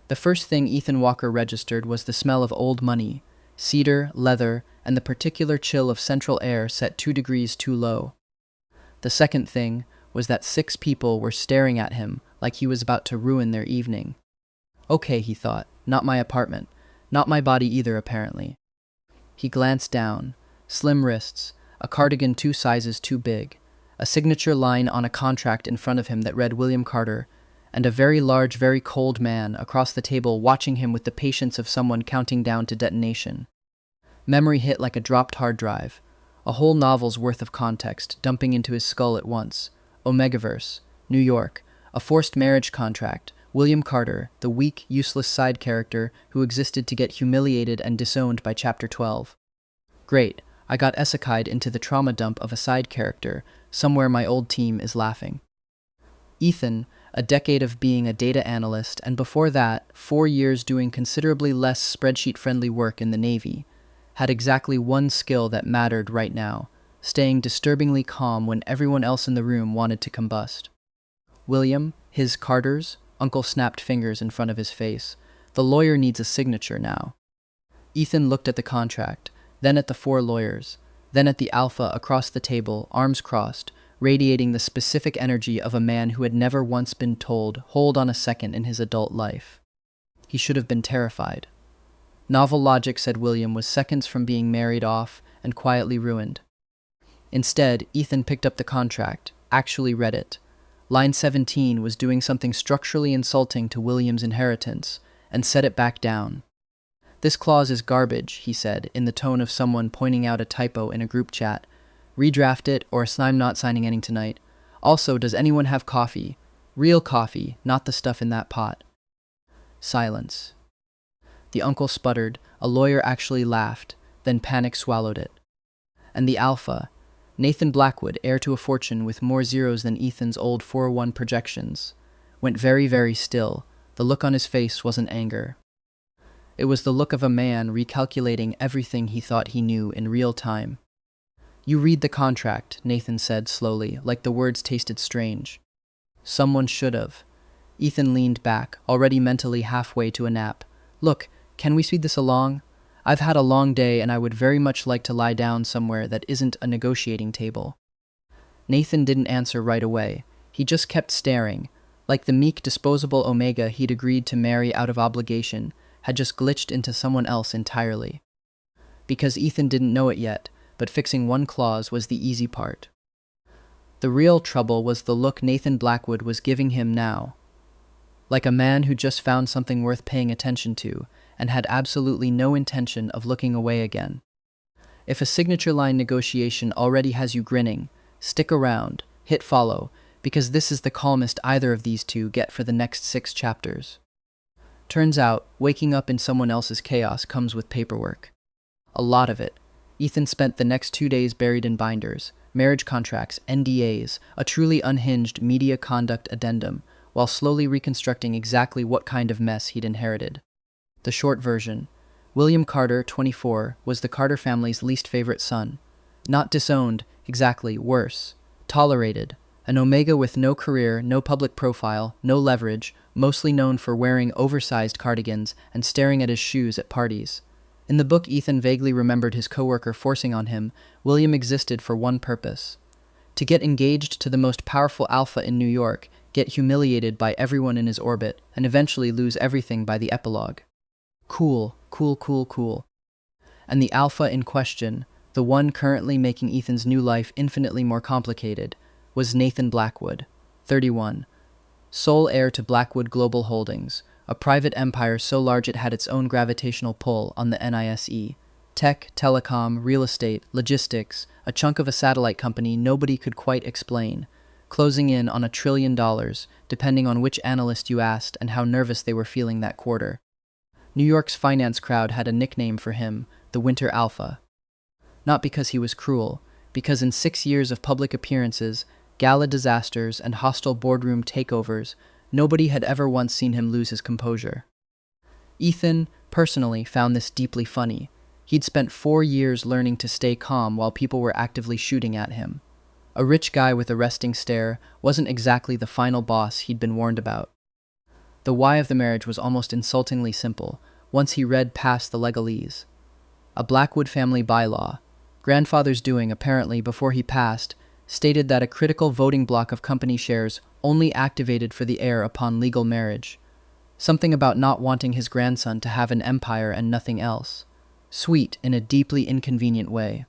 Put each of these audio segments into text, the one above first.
The first thing Ethan Walker registered was the smell of old money, cedar, leather, and the particular chill of central air set 2 degrees too low. The second thing was that 6 people were staring at him like he was about to ruin their evening. Okay, he thought, not my apartment, not my body either, apparently. He glanced down. Slim wrists, a cardigan 2 sizes too big, a signature line on a contract in front of him that read William Carter, and a very large, very cold man across the table watching him with the patience of someone counting down to detonation. Memory hit like a dropped hard drive, a whole novel's worth of context dumping into his skull at once. Omegaverse, New York, a forced marriage contract, William Carter, the weak, useless side character who existed to get humiliated and disowned by Chapter 12. Great, I got isekai'd into the trauma dump of a side character, somewhere my old team is laughing. Ethan, a decade of being a data analyst, and before that, 4 years doing considerably less spreadsheet-friendly work in the Navy, had exactly one skill that mattered right now, staying disturbingly calm when everyone else in the room wanted to combust. William, his Carter's, Uncle snapped fingers in front of his face. The lawyer needs a signature now. Ethan looked at the contract, then at the 4 lawyers, then at the alpha across the table, arms crossed, radiating the specific energy of a man who had never once been told, hold on a second in his adult life. He should have been terrified. Novel logic, said William, was seconds from being married off and quietly ruined. Instead, Ethan picked up the contract, actually read it. Line 17 was doing something structurally insulting to William's inheritance, and set it back down. This clause is garbage, he said, in the tone of someone pointing out a typo in a group chat. Redraft it, or I'm not signing any tonight. Also, does anyone have coffee? Real coffee, not the stuff in that pot. Silence. The uncle sputtered, a lawyer actually laughed, then panic swallowed it. And the alpha, Nathan Blackwood, heir to a fortune with more zeros than Ethan's old 401 projections, went very, very still. The look on his face wasn't anger. It was the look of a man recalculating everything he thought he knew in real time. You read the contract, Nathan said slowly, like the words tasted strange. Someone should have. Ethan leaned back, already mentally halfway to a nap. Look, can we speed this along? I've had a long day and I would very much like to lie down somewhere that isn't a negotiating table. Nathan didn't answer right away. He just kept staring, like the meek, disposable Omega he'd agreed to marry out of obligation had just glitched into someone else entirely. Because Ethan didn't know it yet, but fixing one clause was the easy part. The real trouble was the look Nathan Blackwood was giving him now. Like a man who just found something worth paying attention to, and had absolutely no intention of looking away again. If a signature line negotiation already has you grinning, stick around, hit follow, because this is the calmest either of these two get for the next 6 chapters. Turns out, waking up in someone else's chaos comes with paperwork. A lot of it. Ethan spent the next 2 days buried in binders, marriage contracts, NDAs, a truly unhinged media conduct addendum, while slowly reconstructing exactly what kind of mess he'd inherited. The short version. William Carter, 24, was the Carter family's least favorite son. Not disowned, exactly, worse. Tolerated. An Omega with no career, no public profile, no leverage, mostly known for wearing oversized cardigans and staring at his shoes at parties. In the book Ethan vaguely remembered his coworker forcing on him, William existed for one purpose. To get engaged to the most powerful alpha in New York, get humiliated by everyone in his orbit, and eventually lose everything by the epilogue. Cool, cool, cool, cool. And the alpha in question, the one currently making Ethan's new life infinitely more complicated, was Nathan Blackwood, 31, sole heir to Blackwood Global Holdings, a private empire so large it had its own gravitational pull on the NISE. Tech, telecom, real estate, logistics, a chunk of a satellite company nobody could quite explain, closing in on $1 trillion, depending on which analyst you asked and how nervous they were feeling that quarter. New York's finance crowd had a nickname for him, the Winter Alpha. Not because he was cruel, because in 6 years of public appearances, gala disasters, and hostile boardroom takeovers, nobody had ever once seen him lose his composure. Ethan, personally, found this deeply funny. He'd spent 4 years learning to stay calm while people were actively shooting at him. A rich guy with a resting stare wasn't exactly the final boss he'd been warned about. The why of the marriage was almost insultingly simple, once he read past the legalese. A Blackwood family bylaw, grandfather's doing apparently before he passed, stated that a critical voting block of company shares only activated for the heir upon legal marriage. Something about not wanting his grandson to have an empire and nothing else. Sweet in a deeply inconvenient way.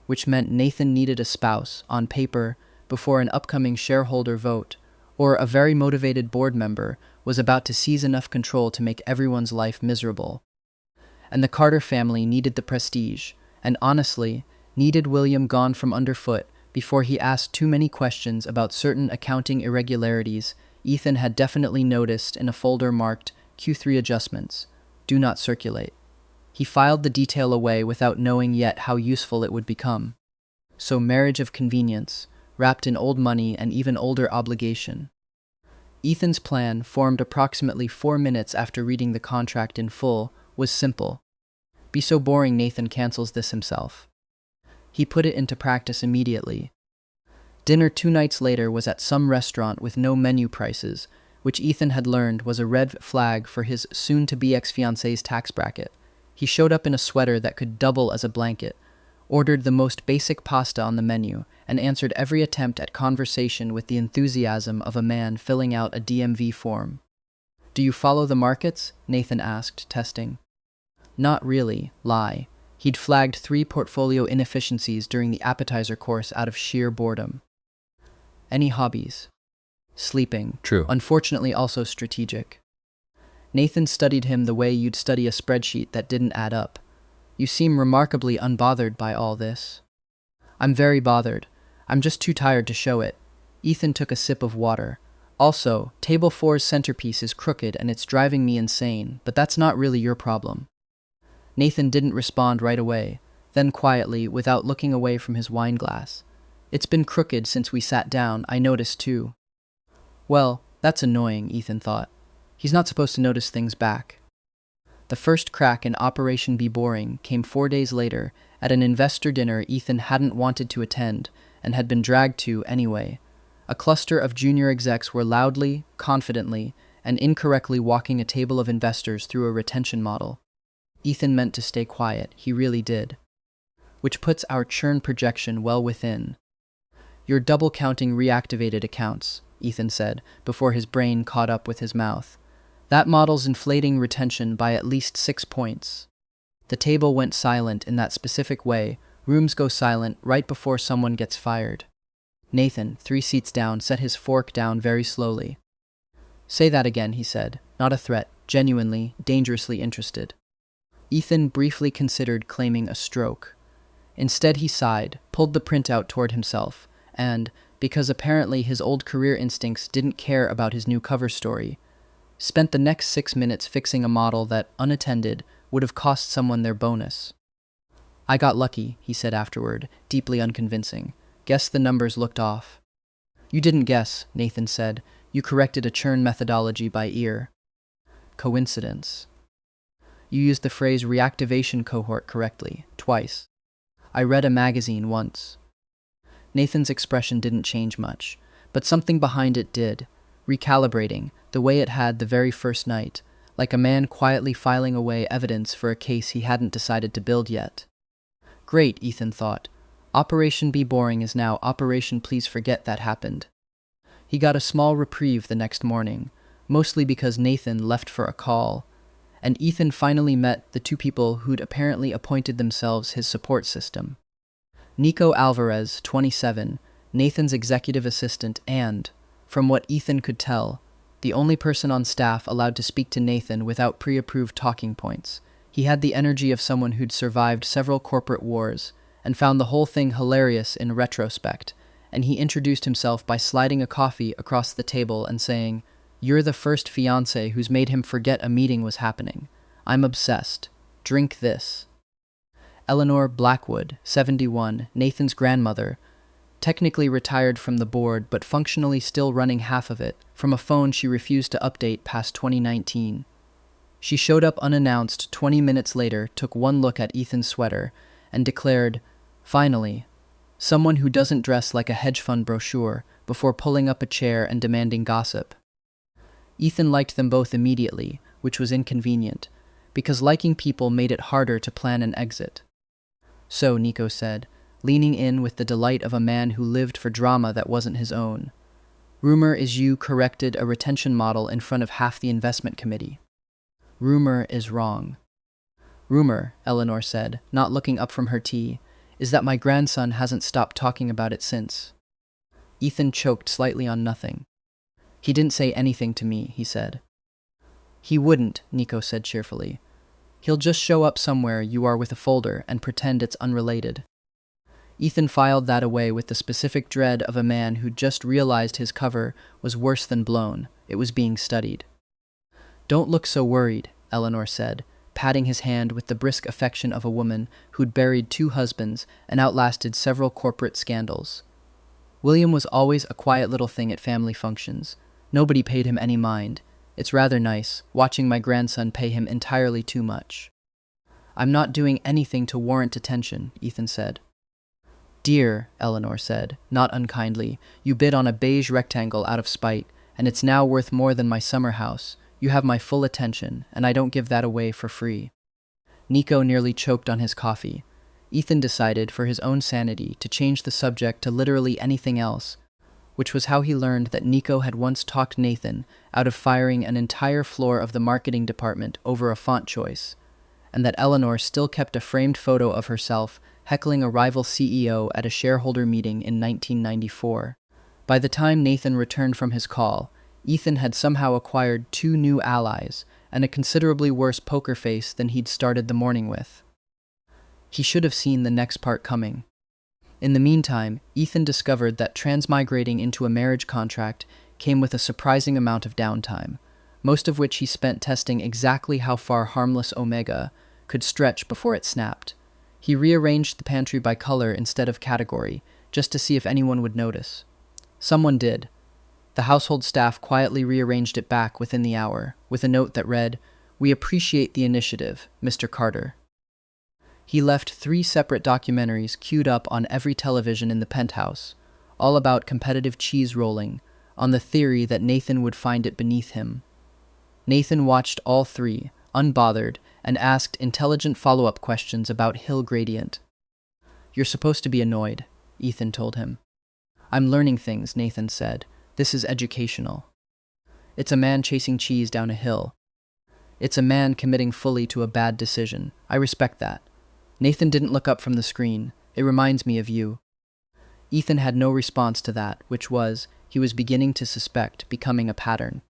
Which meant Nathan needed a spouse, on paper, before an upcoming shareholder vote, or a very motivated board member was about to seize enough control to make everyone's life miserable. And the Carter family needed the prestige, and honestly, needed William gone from underfoot before he asked too many questions about certain accounting irregularities Ethan had definitely noticed in a folder marked Q3 adjustments, do not circulate. He filed the detail away without knowing yet how useful it would become. So marriage of convenience, wrapped in old money and even older obligation. Ethan's plan, formed approximately 4 minutes after reading the contract in full, was simple. Be so boring Nathan cancels this himself. He put it into practice immediately. Dinner 2 nights later was at some restaurant with no menu prices, which Ethan had learned was a red flag for his soon-to-be ex-fiancée's tax bracket. He showed up in a sweater that could double as a blanket, ordered the most basic pasta on the menu, and answered every attempt at conversation with the enthusiasm of a man filling out a DMV form. Do you follow the markets? Nathan asked, testing. Not really, lie. He'd flagged 3 portfolio inefficiencies during the appetizer course out of sheer boredom. Any hobbies? Sleeping. True. Unfortunately also strategic. Nathan studied him the way you'd study a spreadsheet that didn't add up. You seem remarkably unbothered by all this. I'm very bothered. I'm just too tired to show it. Ethan took a sip of water. Also, Table 4's centerpiece is crooked and it's driving me insane, but that's not really your problem. Nathan didn't respond right away, then quietly, without looking away from his wine glass. It's been crooked since we sat down, I noticed too. Well, that's annoying, Ethan thought. He's not supposed to notice things back. The first crack in Operation Be Boring came 4 days later at an investor dinner Ethan hadn't wanted to attend and had been dragged to anyway. A cluster of junior execs were loudly, confidently, and incorrectly walking a table of investors through a retention model. Ethan meant to stay quiet, he really did. Which puts our churn projection well within. You're double-counting reactivated accounts, Ethan said, before his brain caught up with his mouth. That model's inflating retention by at least 6 points. The table went silent in that specific way. Rooms go silent right before someone gets fired. Nathan, 3 seats down, set his fork down very slowly. Say that again, he said, not a threat, genuinely, dangerously interested. Ethan briefly considered claiming a stroke. Instead he sighed, pulled the printout toward himself, and, because apparently his old career instincts didn't care about his new cover story, spent the next 6 minutes fixing a model that, unattended, would have cost someone their bonus. I got lucky, he said afterward, deeply unconvincing. Guess the numbers looked off. You didn't guess, Nathan said. You corrected a churn methodology by ear. Coincidence. You used the phrase reactivation cohort correctly, twice. I read a magazine once. Nathan's expression didn't change much, but something behind it did, recalibrating, the way it had the very first night, like a man quietly filing away evidence for a case he hadn't decided to build yet. Great, Ethan thought. Operation Be Boring is now Operation Please Forget That Happened. He got a small reprieve the next morning, mostly because Nathan left for a call, and Ethan finally met the 2 people who'd apparently appointed themselves his support system. Nico Alvarez, 27, Nathan's executive assistant and, from what Ethan could tell, the only person on staff allowed to speak to Nathan without pre-approved talking points. He had the energy of someone who'd survived several corporate wars and found the whole thing hilarious in retrospect, and he introduced himself by sliding a coffee across the table and saying, "You're the first fiancé who's made him forget a meeting was happening. I'm obsessed. Drink this." Eleanor Blackwood, 71, Nathan's grandmother, technically retired from the board but functionally still running half of it, from a phone she refused to update past 2019. She showed up unannounced 20 minutes later, took one look at Ethan's sweater, and declared, "Finally, someone who doesn't dress like a hedge fund brochure," before pulling up a chair and demanding gossip. Ethan liked them both immediately, which was inconvenient, because liking people made it harder to plan an exit. So, Nico said, leaning in with the delight of a man who lived for drama that wasn't his own. Rumor is you corrected a retention model in front of half the investment committee. Rumor is wrong. Rumor, Eleanor said, not looking up from her tea, is that my grandson hasn't stopped talking about it since. Ethan choked slightly on nothing. He didn't say anything to me, he said. He wouldn't, Nico said cheerfully. He'll just show up somewhere you are with a folder and pretend it's unrelated. Ethan filed that away with the specific dread of a man who just realized his cover was worse than blown. It was being studied. Don't look so worried, Eleanor said, patting his hand with the brisk affection of a woman who'd buried 2 husbands and outlasted several corporate scandals. William was always a quiet little thing at family functions. Nobody paid him any mind. It's rather nice, watching my grandson pay him entirely too much. I'm not doing anything to warrant attention, Ethan said. Dear, Eleanor said, not unkindly, you bid on a beige rectangle out of spite, and it's now worth more than my summer house. You have my full attention, and I don't give that away for free. Nico nearly choked on his coffee. Ethan decided, for his own sanity, to change the subject to literally anything else, which was how he learned that Nico had once talked Nathan out of firing an entire floor of the marketing department over a font choice, and that Eleanor still kept a framed photo of herself heckling a rival CEO at a shareholder meeting in 1994. By the time Nathan returned from his call, Ethan had somehow acquired 2 new allies and a considerably worse poker face than he'd started the morning with. He should have seen the next part coming. In the meantime, Ethan discovered that transmigrating into a marriage contract came with a surprising amount of downtime, most of which he spent testing exactly how far harmless Omega could stretch before it snapped. He rearranged the pantry by color instead of category, just to see if anyone would notice. Someone did. The household staff quietly rearranged it back within the hour, with a note that read, "We appreciate the initiative, Mr. Carter." He left 3 separate documentaries queued up on every television in the penthouse, all about competitive cheese rolling, on the theory that Nathan would find it beneath him. Nathan watched all 3, unbothered, and asked intelligent follow-up questions about hill gradient. You're supposed to be annoyed, Ethan told him. I'm learning things, Nathan said. This is educational. It's a man chasing cheese down a hill. It's a man committing fully to a bad decision. I respect that. Nathan didn't look up from the screen. It reminds me of you. Ethan had no response to that, which was, he was beginning to suspect, becoming a pattern.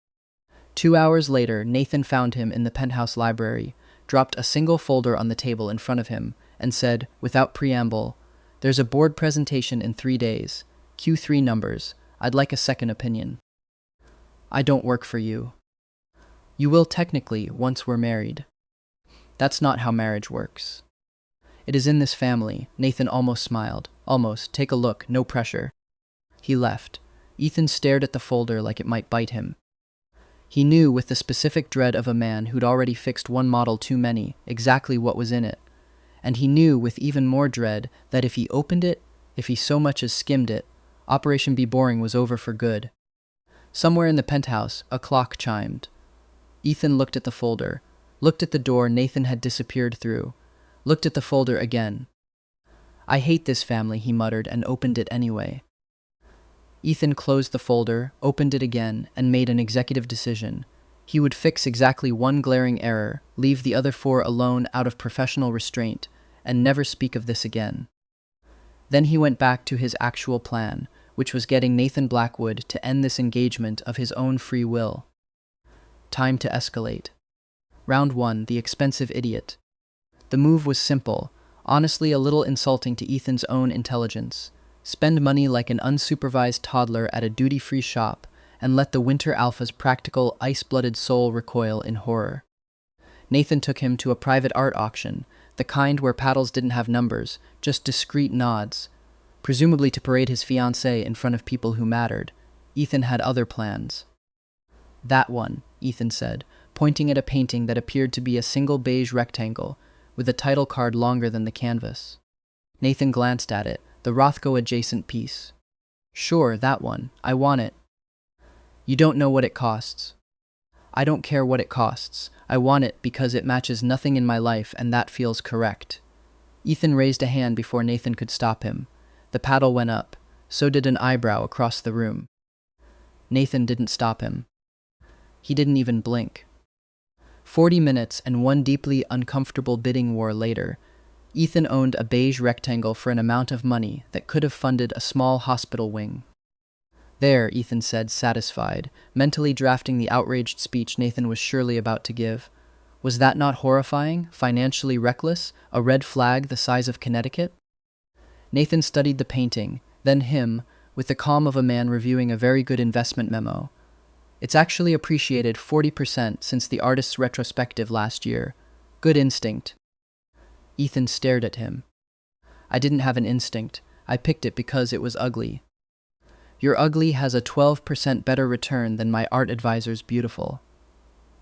2 hours later, Nathan found him in the penthouse library, dropped a single folder on the table in front of him, and said, without preamble, "There's a board presentation in 3 days. Q3 numbers. I'd like a second opinion." I don't work for you. You will technically once we're married. That's not how marriage works. It is in this family. Nathan almost smiled. Almost. Take a look. No pressure. He left. Ethan stared at the folder like it might bite him. He knew, with the specific dread of a man who'd already fixed one model too many, exactly what was in it. And he knew, with even more dread, that if he opened it, if he so much as skimmed it, Operation Be Boring was over for good. Somewhere in the penthouse, a clock chimed. Ethan looked at the folder, looked at the door Nathan had disappeared through, looked at the folder again. I hate this family, he muttered, and opened it anyway. Ethan closed the folder, opened it again, and made an executive decision. He would fix exactly one glaring error, leave the other 4 alone out of professional restraint, and never speak of this again. Then he went back to his actual plan, which was getting Nathan Blackwood to end this engagement of his own free will. Time to escalate. Round 1, the expensive idiot. The move was simple, honestly a little insulting to Ethan's own intelligence. Spend money like an unsupervised toddler at a duty-free shop, and let the Winter Alpha's practical, ice-blooded soul recoil in horror. Nathan took him to a private art auction, the kind where paddles didn't have numbers, just discreet nods, presumably to parade his fiancée in front of people who mattered. Ethan had other plans. That one, Ethan said, pointing at a painting that appeared to be a single beige rectangle, with a title card longer than the canvas. Nathan glanced at it, the Rothko-adjacent piece. Sure, that one. I want it. You don't know what it costs. I don't care what it costs. I want it because it matches nothing in my life and that feels correct. Ethan raised a hand before Nathan could stop him. The paddle went up. So did an eyebrow across the room. Nathan didn't stop him. He didn't even blink. 40 minutes and one deeply uncomfortable bidding war later, Ethan owned a beige rectangle for an amount of money that could have funded a small hospital wing. There, Ethan said, satisfied, mentally drafting the outraged speech Nathan was surely about to give. Was that not horrifying, financially reckless, a red flag the size of Connecticut? Nathan studied the painting, then him, with the calm of a man reviewing a very good investment memo. It's actually appreciated 40% since the artist's retrospective last year. Good instinct. Ethan stared at him. I didn't have an instinct. I picked it because it was ugly. Your ugly has a 12% better return than my art advisor's beautiful.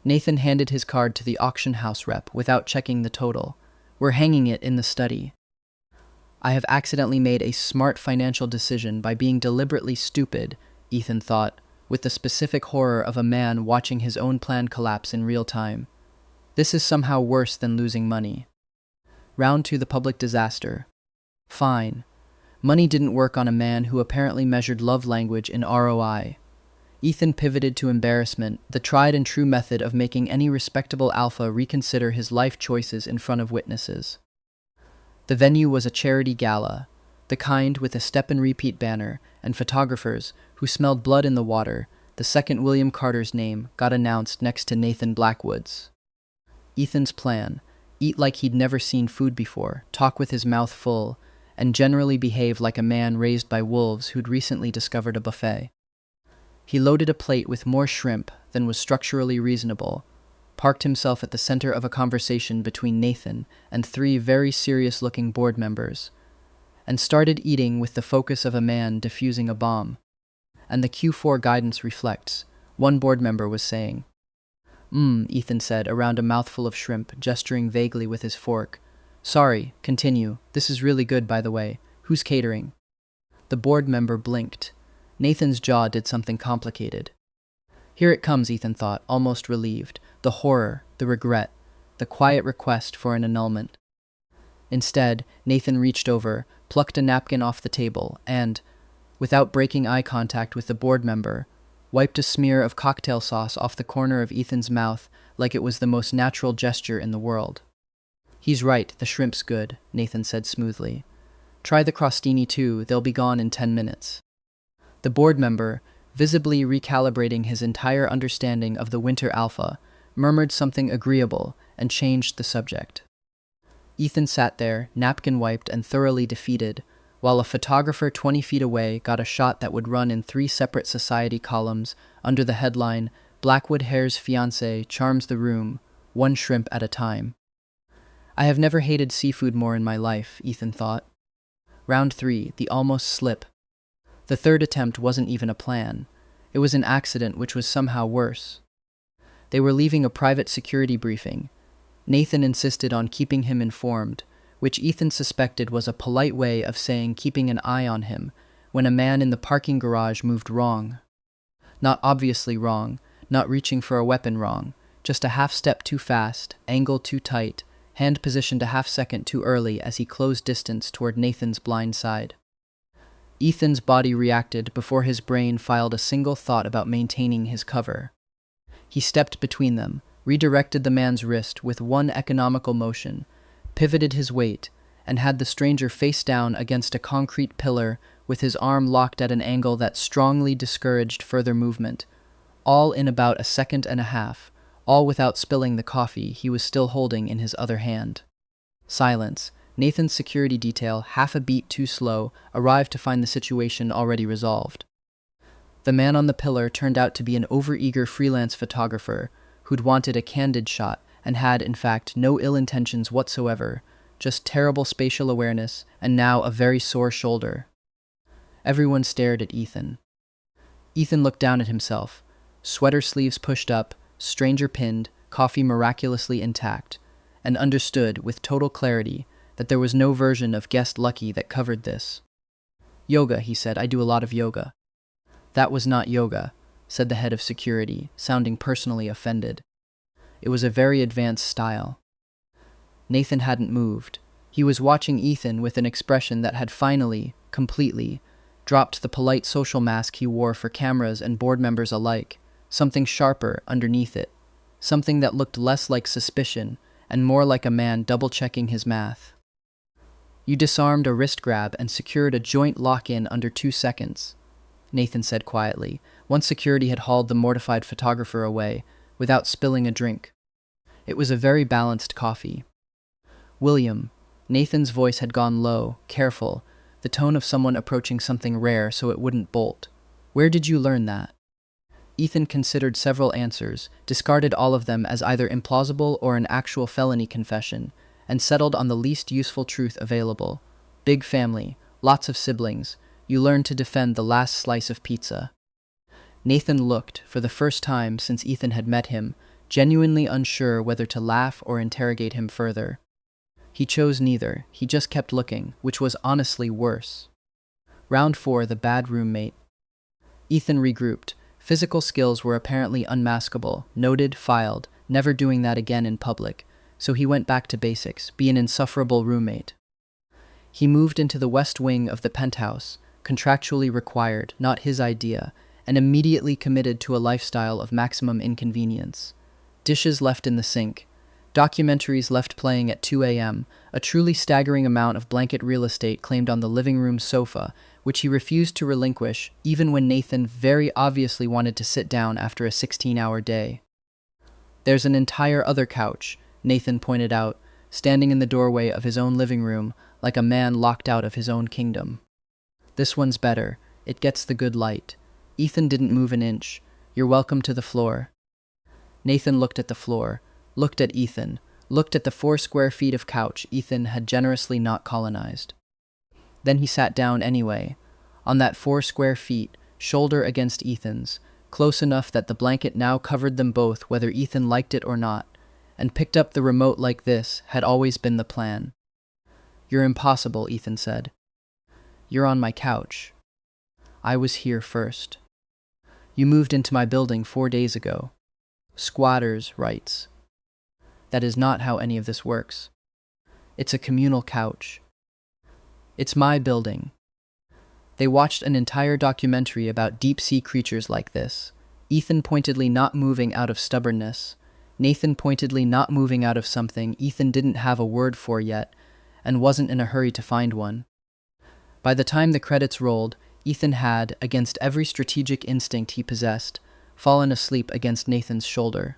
Nathan handed his card to the auction house rep without checking the total. We're hanging it in the study. I have accidentally made a smart financial decision by being deliberately stupid, Ethan thought, with the specific horror of a man watching his own plan collapse in real time. This is somehow worse than losing money. Round to the public disaster. Fine. Money didn't work on a man who apparently measured love language in ROI. Ethan pivoted to embarrassment, the tried and true method of making any respectable alpha reconsider his life choices in front of witnesses. The venue was a charity gala, the kind with a step-and-repeat banner, and photographers, who smelled blood in the water. The second William Carter's name got announced next to Nathan Blackwood's. Ethan's plan: eat like he'd never seen food before, talk with his mouth full, and generally behave like a man raised by wolves who'd recently discovered a buffet. He loaded a plate with more shrimp than was structurally reasonable, parked himself at the center of a conversation between Nathan and three very serious-looking board members, and started eating with the focus of a man defusing a bomb. And the Q4 guidance reflects, one board member was saying. Ethan said, around a mouthful of shrimp, gesturing vaguely with his fork. Sorry, continue. This is really good, by the way. Who's catering? The board member blinked. Nathan's jaw did something complicated. Here it comes, Ethan thought, almost relieved. The horror, the regret, the quiet request for an annulment. Instead, Nathan reached over, plucked a napkin off the table, and, without breaking eye contact with the board member, wiped a smear of cocktail sauce off the corner of Ethan's mouth like it was the most natural gesture in the world. He's right, the shrimp's good, Nathan said smoothly. Try the crostini too, they'll be gone in 10 minutes. The board member, visibly recalibrating his entire understanding of the winter alpha, murmured something agreeable and changed the subject. Ethan sat there, napkin wiped and thoroughly defeated, while a photographer 20 feet away got a shot that would run in 3 separate society columns under the headline, Blackwood Heir's fiancé charms the room, one shrimp at a time. I have never hated seafood more in my life, Ethan thought. Round 3, the almost slip. The third attempt wasn't even a plan. It was an accident which was somehow worse. They were leaving a private security briefing. Nathan insisted on keeping him informed, which Ethan suspected was a polite way of saying keeping an eye on him, when a man in the parking garage moved wrong. Not obviously wrong, not reaching for a weapon wrong, just a half step too fast, angle too tight, hand positioned a half-second too early as he closed distance toward Nathan's blind side. Ethan's body reacted before his brain filed a single thought about maintaining his cover. He stepped between them, redirected the man's wrist with one economical motion, pivoted his weight, and had the stranger face down against a concrete pillar with his arm locked at an angle that strongly discouraged further movement, all in about a second and a half, all without spilling the coffee he was still holding in his other hand. Silence. Nathan's security detail, half a beat too slow, arrived to find the situation already resolved. The man on the pillar turned out to be an overeager freelance photographer who'd wanted a candid shot and had, in fact, no ill intentions whatsoever, just terrible spatial awareness and now a very sore shoulder. Everyone stared at Ethan. Ethan looked down at himself, sweater sleeves pushed up, stranger pinned, coffee miraculously intact, and understood with total clarity that there was no version of Guest Lucky that covered this. Yoga, he said, I do a lot of yoga. That was not yoga. said the head of security, sounding personally offended. It was a very advanced style. Nathan hadn't moved. He was watching Ethan with an expression that had finally, completely, dropped the polite social mask he wore for cameras and board members alike, something sharper underneath it, something that looked less like suspicion and more like a man double-checking his math. You disarmed a wrist grab and secured a joint lock-in under 2 seconds, Nathan said quietly, once security had hauled the mortified photographer away, without spilling a drink. It was a very balanced coffee. William, Nathan's voice had gone low, careful, the tone of someone approaching something rare so it wouldn't bolt. Where did you learn that? Ethan considered several answers, discarded all of them as either implausible or an actual felony confession, and settled on the least useful truth available. Big family, lots of siblings. You learned to defend the last slice of pizza. Nathan looked, for the first time since Ethan had met him, genuinely unsure whether to laugh or interrogate him further. He chose neither. He just kept looking, which was honestly worse. Round 4, the bad roommate. Ethan regrouped. Physical skills were apparently unmaskable, noted, filed, never doing that again in public, so he went back to basics, be an insufferable roommate. He moved into the west wing of the penthouse, contractually required, not his idea, and immediately committed to a lifestyle of maximum inconvenience. Dishes left in the sink, documentaries left playing at 2 a.m., a truly staggering amount of blanket real estate claimed on the living room sofa, which he refused to relinquish even when Nathan very obviously wanted to sit down after a 16-hour day. There's an entire other couch, Nathan pointed out, standing in the doorway of his own living room like a man locked out of his own kingdom. This one's better. It gets the good light. Ethan didn't move an inch. You're welcome to the floor. Nathan looked at the floor, looked at Ethan, looked at the 4 square feet of couch Ethan had generously not colonized. Then he sat down anyway, on that 4 square feet, shoulder against Ethan's, close enough that the blanket now covered them both whether Ethan liked it or not, and picked up the remote like this had always been the plan. You're impossible, Ethan said. You're on my couch. I was here first. You moved into my building 4 days ago. Squatters' rights. That is not how any of this works. It's a communal couch. It's my building. They watched an entire documentary about deep-sea creatures like this. Ethan pointedly not moving out of stubbornness. Nathan pointedly not moving out of something Ethan didn't have a word for yet, and wasn't in a hurry to find one. By the time the credits rolled, Ethan had, against every strategic instinct he possessed, fallen asleep against Nathan's shoulder.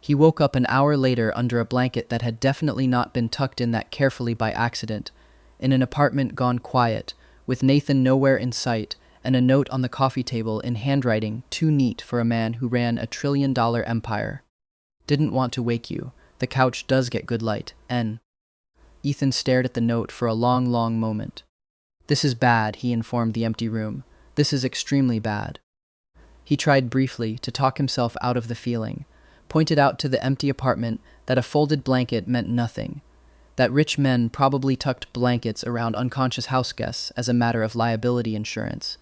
He woke up an hour later under a blanket that had definitely not been tucked in that carefully by accident, in an apartment gone quiet, with Nathan nowhere in sight, and a note on the coffee table in handwriting too neat for a man who ran a $1 trillion empire. Didn't want to wake you. The couch does get good light, N. Ethan stared at the note for a long, long moment. This is bad, he informed the empty room. This is extremely bad. He tried briefly to talk himself out of the feeling, pointed out to the empty apartment that a folded blanket meant nothing, that rich men probably tucked blankets around unconscious houseguests as a matter of liability insurance,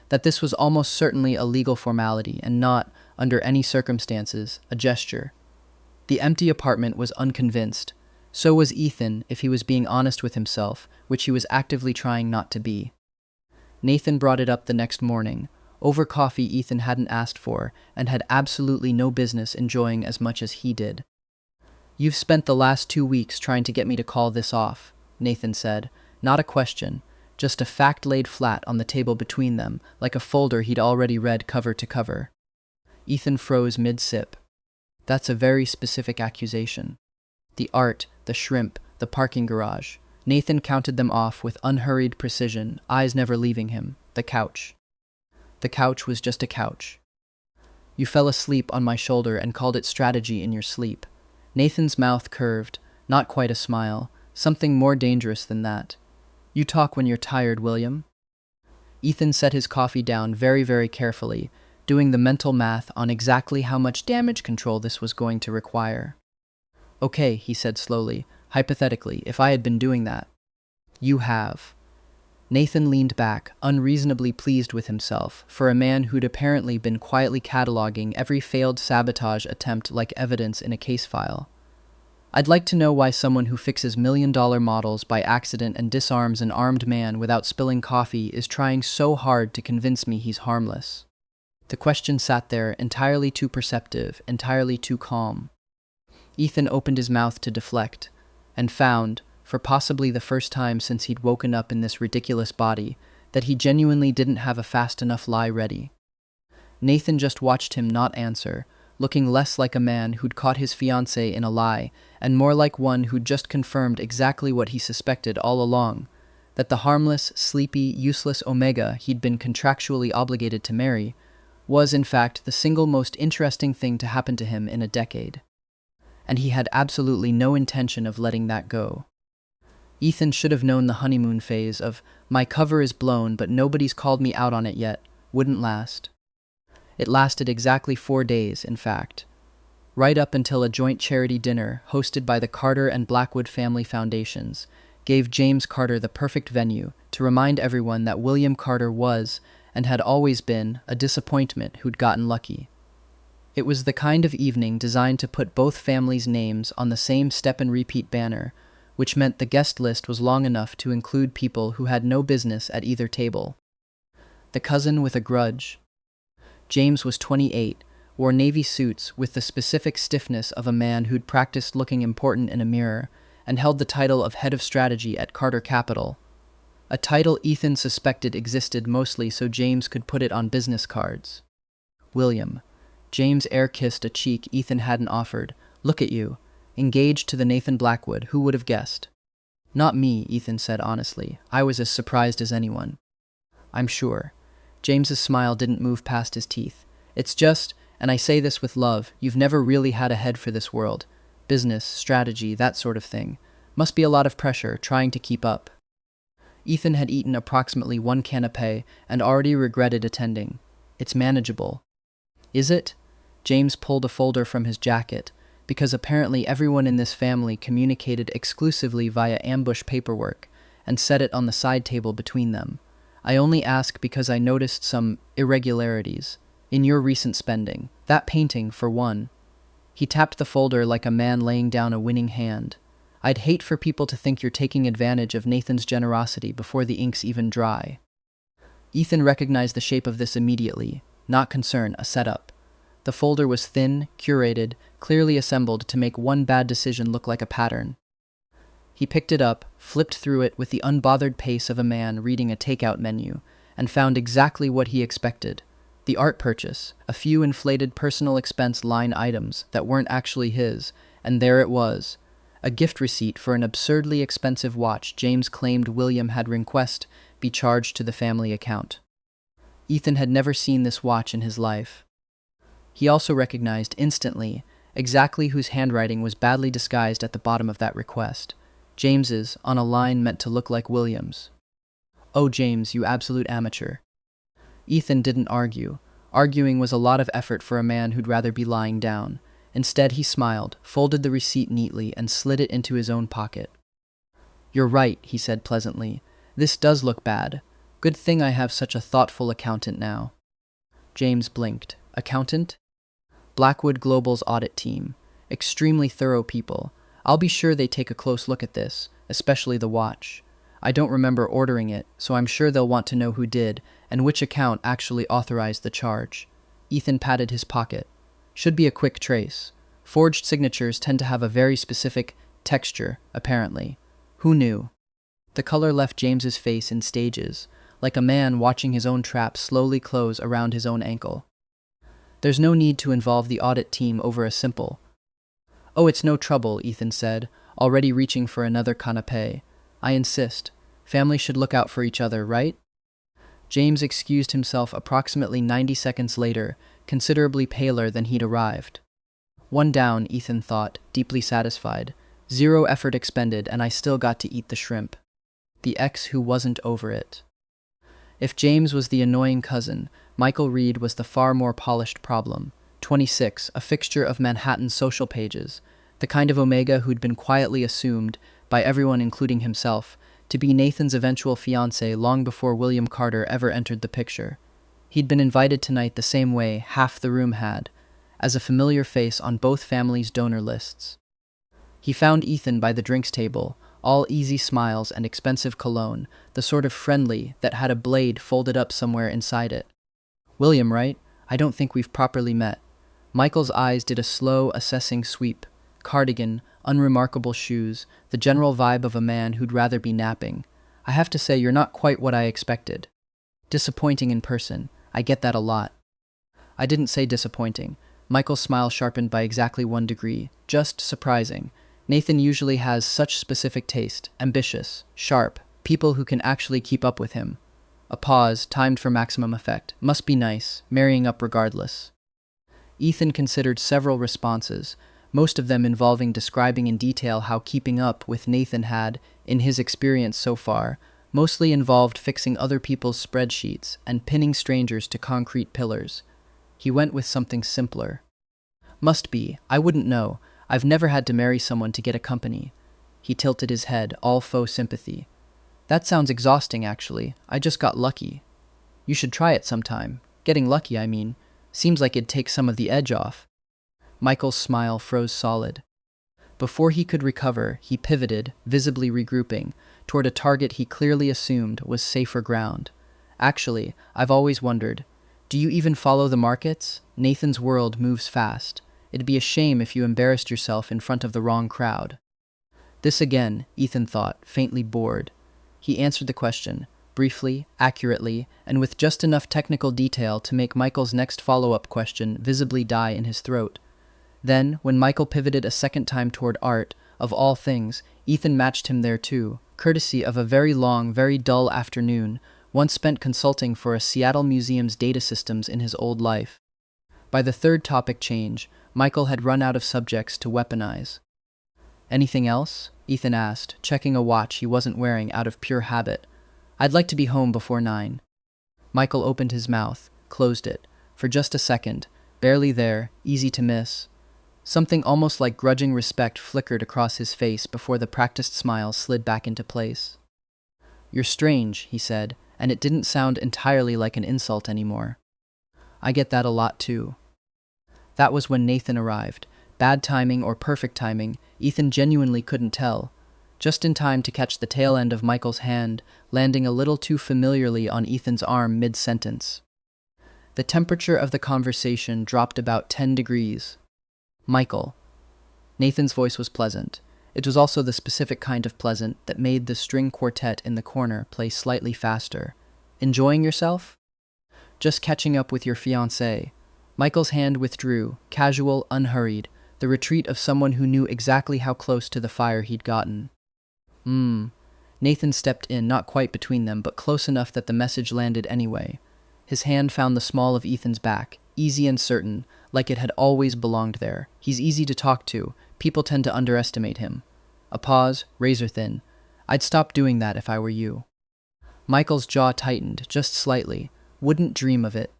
that this was almost certainly a legal formality and not, under any circumstances, a gesture. The empty apartment was unconvinced. So was Ethan, if he was being honest with himself, which he was actively trying not to be. Nathan brought it up the next morning, over coffee Ethan hadn't asked for and had absolutely no business enjoying as much as he did. You've spent the last 2 weeks trying to get me to call this off, Nathan said, not a question, just a fact laid flat on the table between them, like a folder he'd already read cover to cover. Ethan froze mid-sip. That's a very specific accusation. The art, the shrimp, the parking garage. Nathan counted them off with unhurried precision, eyes never leaving him. The couch. The couch was just a couch. You fell asleep on my shoulder and called it strategy in your sleep. Nathan's mouth curved, not quite a smile, something more dangerous than that. You talk when you're tired, William. Ethan set his coffee down very, very carefully, doing the mental math on exactly how much damage control this was going to require. Okay, he said slowly, hypothetically, if I had been doing that. You have. Nathan leaned back, unreasonably pleased with himself, for a man who'd apparently been quietly cataloging every failed sabotage attempt like evidence in a case file. I'd like to know why someone who fixes million-dollar models by accident and disarms an armed man without spilling coffee is trying so hard to convince me he's harmless. The question sat there, entirely too perceptive, entirely too calm. Ethan opened his mouth to deflect, and found, for possibly the first time since he'd woken up in this ridiculous body, that he genuinely didn't have a fast enough lie ready. Nathan just watched him not answer, looking less like a man who'd caught his fiancée in a lie, and more like one who'd just confirmed exactly what he suspected all along, that the harmless, sleepy, useless Omega he'd been contractually obligated to marry was, in fact, the single most interesting thing to happen to him in a decade. And he had absolutely no intention of letting that go. Ethan should have known the honeymoon phase of, "my cover is blown but nobody's called me out on it yet," wouldn't last. It lasted exactly 4 days, in fact. Right up until a joint charity dinner hosted by the Carter and Blackwood Family Foundations gave James Carter the perfect venue to remind everyone that William Carter was, and had always been, a disappointment who'd gotten lucky. It was the kind of evening designed to put both families' names on the same step-and-repeat banner, which meant the guest list was long enough to include people who had no business at either table. The cousin with a grudge. James was 28, wore navy suits with the specific stiffness of a man who'd practiced looking important in a mirror, and held the title of head of strategy at Carter Capital. A title Ethan suspected existed mostly so James could put it on business cards. William. James air-kissed a cheek Ethan hadn't offered. "Look at you. Engaged to the Nathan Blackwood, who would have guessed?" "Not me," Ethan said honestly. "I was as surprised as anyone." "I'm sure." James's smile didn't move past his teeth. "It's just, and I say this with love, you've never really had a head for this world. Business, strategy, that sort of thing. Must be a lot of pressure, trying to keep up." Ethan had eaten approximately 1 canapé and already regretted attending. "It's manageable." "Is it?" James pulled a folder from his jacket, because apparently everyone in this family communicated exclusively via ambush paperwork, and set it on the side table between them. "I only ask because I noticed some irregularities in your recent spending. That painting, for one." He tapped the folder like a man laying down a winning hand. "I'd hate for people to think you're taking advantage of Nathan's generosity before the ink's even dry." Ethan recognized the shape of this immediately. Not concern, a setup. The folder was thin, curated, clearly assembled to make one bad decision look like a pattern. He picked it up, flipped through it with the unbothered pace of a man reading a takeout menu, and found exactly what he expected. The art purchase, a few inflated personal expense line items that weren't actually his, and there it was. A gift receipt for an absurdly expensive watch James claimed William had requested be charged to the family account. Ethan had never seen this watch in his life. He also recognized instantly exactly whose handwriting was badly disguised at the bottom of that request. James's, on a line meant to look like William's. "Oh, James, you absolute amateur." Ethan didn't argue. Arguing was a lot of effort for a man who'd rather be lying down. Instead, he smiled, folded the receipt neatly, and slid it into his own pocket. "You're right," he said pleasantly. "This does look bad. Good thing I have such a thoughtful accountant now." James blinked. "Accountant?" "Blackwood Global's audit team. Extremely thorough people. I'll be sure they take a close look at this, especially the watch. I don't remember ordering it, so I'm sure they'll want to know who did, and which account actually authorized the charge." Ethan patted his pocket. "Should be a quick trace. Forged signatures tend to have a very specific texture, apparently. Who knew?" The color left James's face in stages, like a man watching his own trap slowly close around his own ankle. "There's no need to involve the audit team over a simple—" "Oh, it's no trouble," Ethan said, already reaching for another canapé. "I insist. Family should look out for each other, right?" James excused himself approximately 90 seconds later, considerably paler than he'd arrived. One down, Ethan thought, deeply satisfied. 0 effort expended, and I still got to eat the shrimp. The ex who wasn't over it. If James was the annoying cousin, Michael Reed was the far more polished problem. 26, a fixture of Manhattan's social pages, the kind of Omega who'd been quietly assumed, by everyone including himself, to be Nathan's eventual fiancée long before William Carter ever entered the picture. He'd been invited tonight the same way half the room had, as a familiar face on both families' donor lists. He found Ethan by the drinks table, all easy smiles and expensive cologne, the sort of friendly that had a blade folded up somewhere inside it. "William, right? I don't think we've properly met." Michael's eyes did a slow, assessing sweep. Cardigan, unremarkable shoes, the general vibe of a man who'd rather be napping. "I have to say you're not quite what I expected." "Disappointing in person. I get that a lot." "I didn't say disappointing." Michael's smile sharpened by exactly 1 degree. "Just surprising. Nathan usually has such specific taste, ambitious, sharp, people who can actually keep up with him." A pause, timed for maximum effect. "Must be nice, marrying up regardless." Ethan considered several responses, most of them involving describing in detail how keeping up with Nathan had, in his experience so far, mostly involved fixing other people's spreadsheets and pinning strangers to concrete pillars. He went with something simpler. "Must be. I wouldn't know. I've never had to marry someone to get a company." He tilted his head, all faux sympathy. "That sounds exhausting, actually. I just got lucky." "You should try it sometime. Getting lucky, I mean. Seems like it'd take some of the edge off." Michael's smile froze solid. Before he could recover, he pivoted, visibly regrouping, toward a target he clearly assumed was safer ground. "Actually, I've always wondered, do you even follow the markets? Nathan's world moves fast. It'd be a shame if you embarrassed yourself in front of the wrong crowd." This again, Ethan thought, faintly bored. He answered the question, briefly, accurately, and with just enough technical detail to make Michael's next follow-up question visibly die in his throat. Then, when Michael pivoted a second time toward art, of all things, Ethan matched him there too, courtesy of a very long, very dull afternoon, once spent consulting for a Seattle museum's data systems in his old life. By the third topic change, Michael had run out of subjects to weaponize. "Anything else?" Ethan asked, checking a watch he wasn't wearing out of pure habit. "I'd like to be home before 9. Michael opened his mouth, closed it, for just a second, barely there, easy to miss. Something almost like grudging respect flickered across his face before the practiced smile slid back into place. "You're strange," he said, and it didn't sound entirely like an insult anymore. "I get that a lot too." That was when Nathan arrived. Bad timing or perfect timing, Ethan genuinely couldn't tell. Just in time to catch the tail end of Michael's hand, landing a little too familiarly on Ethan's arm mid-sentence. The temperature of the conversation dropped about 10 degrees. "Michael." Nathan's voice was pleasant. It was also the specific kind of pleasant that made the string quartet in the corner play slightly faster. "Enjoying yourself?" "Just catching up with your fiancée." Michael's hand withdrew, casual, unhurried, the retreat of someone who knew exactly how close to the fire he'd gotten. Nathan stepped in, not quite between them, but close enough that the message landed anyway. His hand found the small of Ethan's back, easy and certain, like it had always belonged there. "He's easy to talk to. People tend to underestimate him." A pause, razor thin. "I'd stop doing that if I were you." Michael's jaw tightened, just slightly. Wouldn't dream of it.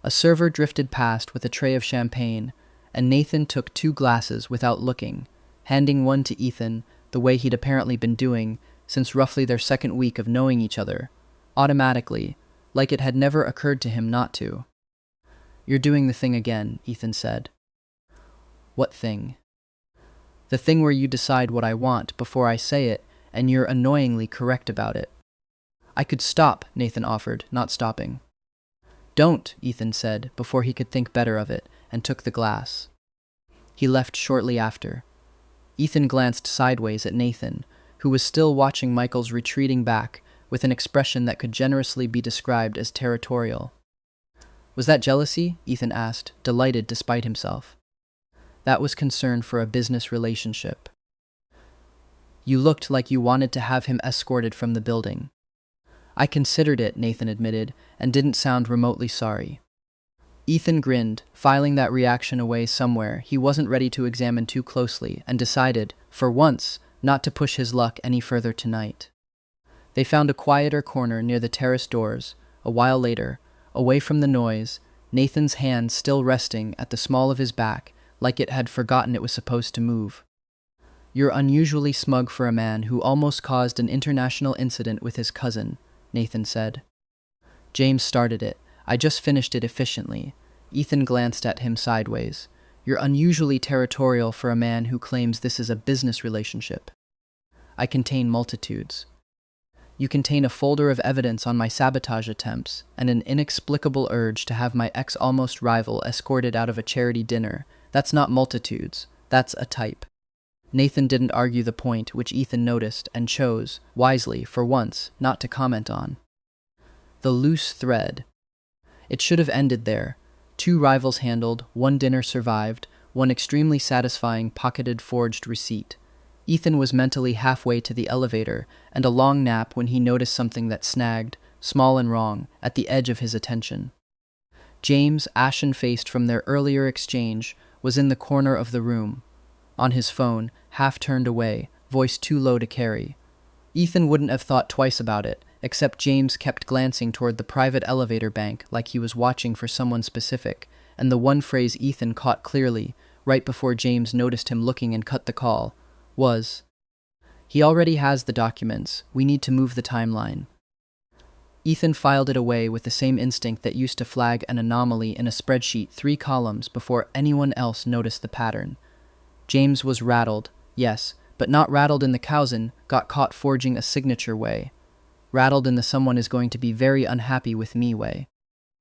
A server drifted past with a tray of champagne, and Nathan took 2 glasses without looking, handing one to Ethan, the way he'd apparently been doing since roughly their second week of knowing each other, automatically, like it had never occurred to him not to. "You're doing the thing again," Ethan said. "What thing?" "The thing where you decide what I want before I say it, and you're annoyingly correct about it." "I could stop," Nathan offered, not stopping. "Don't," Ethan said, before he could think better of it, and took the glass. He left shortly after. Ethan glanced sideways at Nathan, who was still watching Michael's retreating back with an expression that could generously be described as territorial. "Was that jealousy?" Ethan asked, delighted despite himself. "That was concern for a business relationship." "You looked like you wanted to have him escorted from the building." "I considered it," Nathan admitted, and didn't sound remotely sorry. Ethan grinned, filing that reaction away somewhere he wasn't ready to examine too closely, and decided, for once, not to push his luck any further tonight. They found a quieter corner near the terrace doors. A while later, away from the noise, Nathan's hand still resting at the small of his back, like it had forgotten it was supposed to move. "You're unusually smug for a man who almost caused an international incident with his cousin," Nathan said. James started it. "I just finished it efficiently." Ethan glanced at him sideways. "You're unusually territorial for a man who claims this is a business relationship." "I contain multitudes." "You contain a folder of evidence on my sabotage attempts and an inexplicable urge to have my ex-almost rival escorted out of a charity dinner. That's not multitudes. That's a type." Nathan didn't argue the point, which Ethan noticed and chose, wisely, for once, not to comment on. The loose thread. It should have ended there. 2 rivals handled, 1 dinner survived, 1 extremely satisfying pocketed forged receipt. Ethan was mentally halfway to the elevator and a long nap when he noticed something that snagged, small and wrong, at the edge of his attention. James, ashen-faced from their earlier exchange, was in the corner of the room. On his phone, half turned away, voice too low to carry. Ethan wouldn't have thought twice about it, except James kept glancing toward the private elevator bank like he was watching for someone specific, and the one phrase Ethan caught clearly, right before James noticed him looking and cut the call, was, "He already has the documents. We need to move the timeline." Ethan filed it away with the same instinct that used to flag an anomaly in a spreadsheet 3 columns before anyone else noticed the pattern. James was rattled, yes, but not rattled in the Cousin got caught forging a signature way. Rattled in the someone is going to be very unhappy with me way.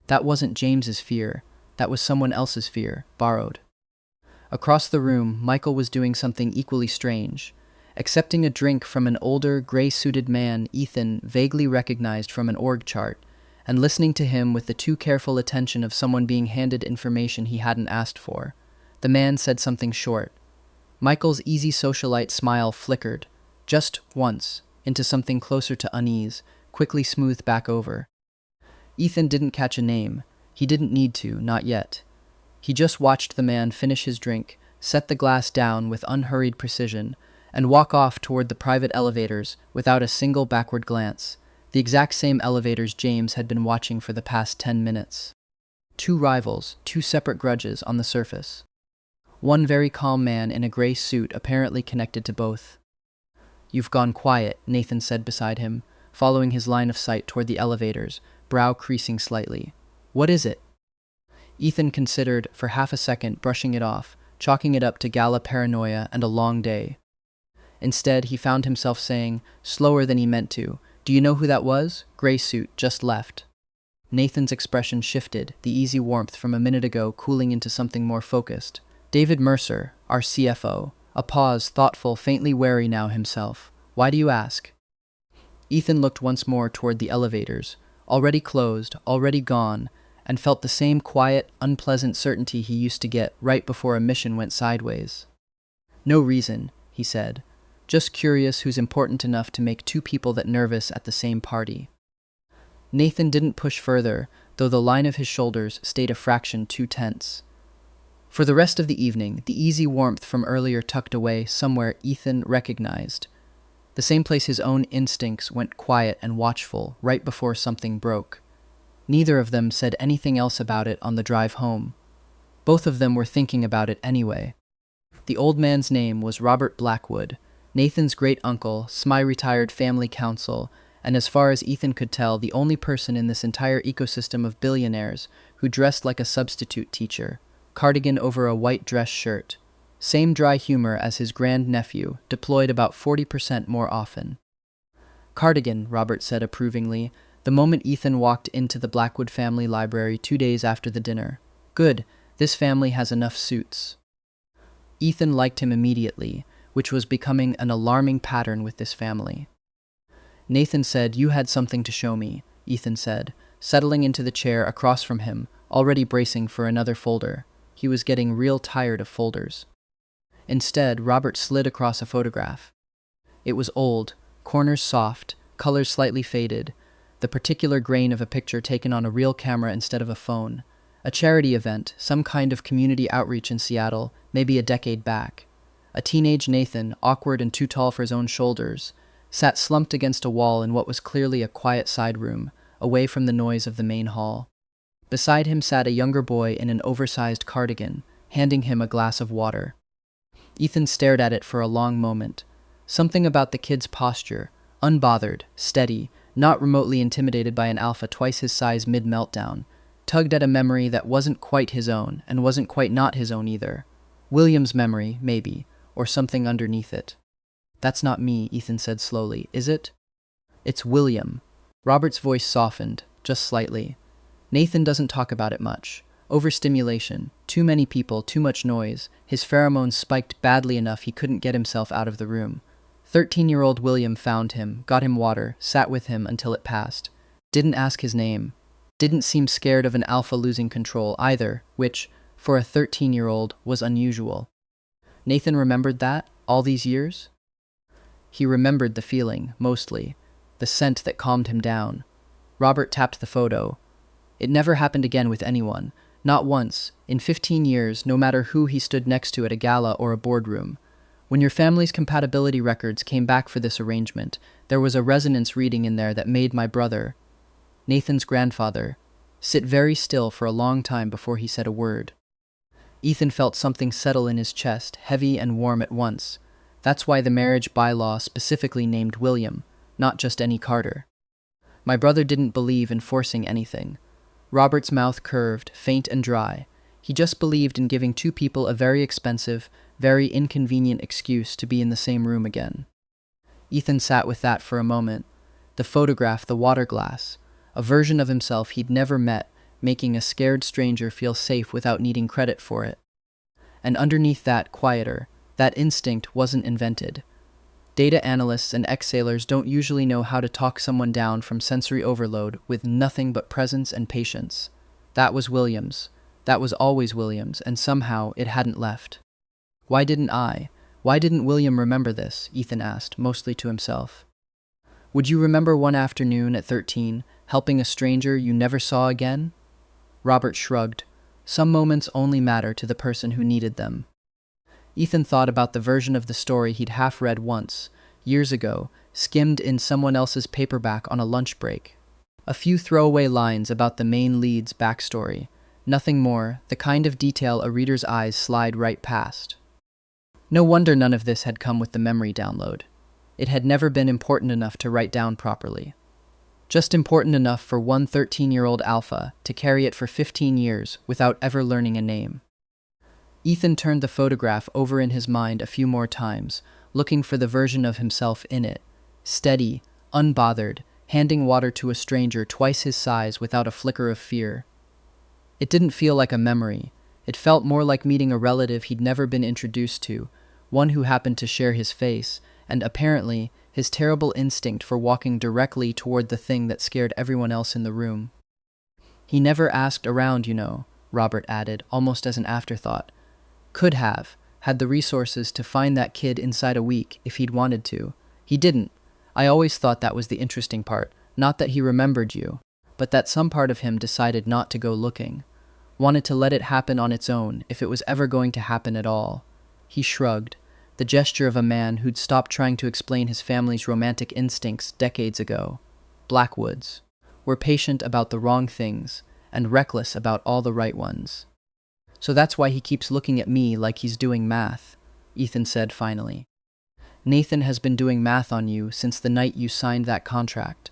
That wasn't James's fear. That was someone else's fear, borrowed. Across the room, Michael was doing something equally strange. Accepting a drink from an older, gray-suited man Ethan vaguely recognized from an org chart, and listening to him with the too careful attention of someone being handed information he hadn't asked for. The man said something short. Michael's easy socialite smile flickered, just once, into something closer to unease, quickly smoothed back over. Ethan didn't catch a name. He didn't need to, not yet. He just watched the man finish his drink, set the glass down with unhurried precision, and walk off toward the private elevators without a single backward glance, the exact same elevators James had been watching for the past 10 minutes. 2 rivals, 2 separate grudges on the surface. One very calm man in a gray suit apparently connected to both. "You've gone quiet," Nathan said beside him, following his line of sight toward the elevators, brow creasing slightly. "What is it?" Ethan considered, for half a second, brushing it off, chalking it up to gala paranoia and a long day. Instead, he found himself saying, slower than he meant to, "Do you know who that was? Gray suit, just left." Nathan's expression shifted, the easy warmth from a minute ago cooling into something more focused. "David Mercer, our CFO." A pause, thoughtful, faintly wary now himself. "Why do you ask?" Ethan looked once more toward the elevators, already closed, already gone, and felt the same quiet, unpleasant certainty he used to get right before a mission went sideways. "No reason," he said. "Just curious who's important enough to make 2 people that nervous at the same party." Nathan didn't push further, though the line of his shoulders stayed a fraction too tense. For the rest of the evening, the easy warmth from earlier tucked away somewhere Ethan recognized. The same place his own instincts went quiet and watchful right before something broke. Neither of them said anything else about it on the drive home. Both of them were thinking about it anyway. The old man's name was Robert Blackwood, Nathan's great-uncle, semi-retired family counsel, and as far as Ethan could tell, the only person in this entire ecosystem of billionaires who dressed like a substitute teacher, cardigan over a white dress shirt. Same dry humor as his grandnephew, deployed about 40% more often. "Cardigan," Robert said approvingly, the moment Ethan walked into the Blackwood family library 2 days after the dinner. "Good, this family has enough suits." Ethan liked him immediately, which was becoming an alarming pattern with this family. Nathan said, "You had something to show me," Ethan said, settling into the chair across from him, already bracing for another folder. He was getting real tired of folders. Instead, Robert slid across a photograph. It was old, corners soft, colors slightly faded, the particular grain of a picture taken on a real camera instead of a phone. A charity event, some kind of community outreach in Seattle, maybe a decade back. A teenage Nathan, awkward and too tall for his own shoulders, sat slumped against a wall in what was clearly a quiet side room, away from the noise of the main hall. Beside him sat a younger boy in an oversized cardigan, handing him a glass of water. Ethan stared at it for a long moment. Something about the kid's posture, unbothered, steady, not remotely intimidated by an alpha twice his size mid-meltdown, tugged at a memory that wasn't quite his own and wasn't quite not his own either. William's memory, maybe, or something underneath it. "That's not me," Ethan said slowly. "Is it?" "It's William." Robert's voice softened, just slightly. "Nathan doesn't talk about it much. Overstimulation, too many people, too much noise. His pheromones spiked badly enough he couldn't get himself out of the room. 13-year-old William found him, got him water, sat with him until it passed. Didn't ask his name. Didn't seem scared of an alpha losing control either, which, for a 13-year-old, was unusual." Nathan remembered that, all these years? He remembered the feeling, mostly. The scent that calmed him down. Robert tapped the photo. It never happened again with anyone. Not once, in 15 years, no matter who he stood next to at a gala or a boardroom. When your family's compatibility records came back for this arrangement, there was a resonance reading in there that made my brother, Nathan's grandfather, sit very still for a long time before he said a word. Ethan felt something settle in his chest, heavy and warm at once. That's why the marriage bylaw specifically named William, not just any Carter. My brother didn't believe in forcing anything. Robert's mouth curved, faint and dry. He just believed in giving two people a very expensive, very inconvenient excuse to be in the same room again. Ethan sat with that for a moment. The photograph, the water glass, a version of himself he'd never met, making a scared stranger feel safe without needing credit for it. And underneath that, quieter, that instinct wasn't invented. Data analysts and ex-sailors don't usually know how to talk someone down from sensory overload with nothing but presence and patience. That was Williams. That was always Williams, and somehow it hadn't left. Why didn't I? Why didn't William remember this? Ethan asked, mostly to himself. Would you remember one afternoon at 13, helping a stranger you never saw again? Robert shrugged. Some moments only matter to the person who needed them. Ethan thought about the version of the story he'd half-read once, years ago, skimmed in someone else's paperback on a lunch break. A few throwaway lines about the main lead's backstory. Nothing more, the kind of detail a reader's eyes slide right past. No wonder none of this had come with the memory download. It had never been important enough to write down properly. Just important enough for one 13-year-old alpha to carry it for 15 years without ever learning a name. Ethan turned the photograph over in his mind a few more times, looking for the version of himself in it. Steady, unbothered, handing water to a stranger twice his size without a flicker of fear. It didn't feel like a memory. It felt more like meeting a relative he'd never been introduced to, one who happened to share his face, and apparently his terrible instinct for walking directly toward the thing that scared everyone else in the room. He never asked around, you know, Robert added, almost as an afterthought. Could have, had the resources to find that kid inside a week if he'd wanted to. He didn't. I always thought that was the interesting part, not that he remembered you, but that some part of him decided not to go looking. Wanted to let it happen on its own, if it was ever going to happen at all. He shrugged, the gesture of a man who'd stopped trying to explain his family's romantic instincts decades ago. Blackwoods were patient about the wrong things and reckless about all the right ones. So that's why he keeps looking at me like he's doing math, Ethan said finally. Nathan has been doing math on you since the night you signed that contract.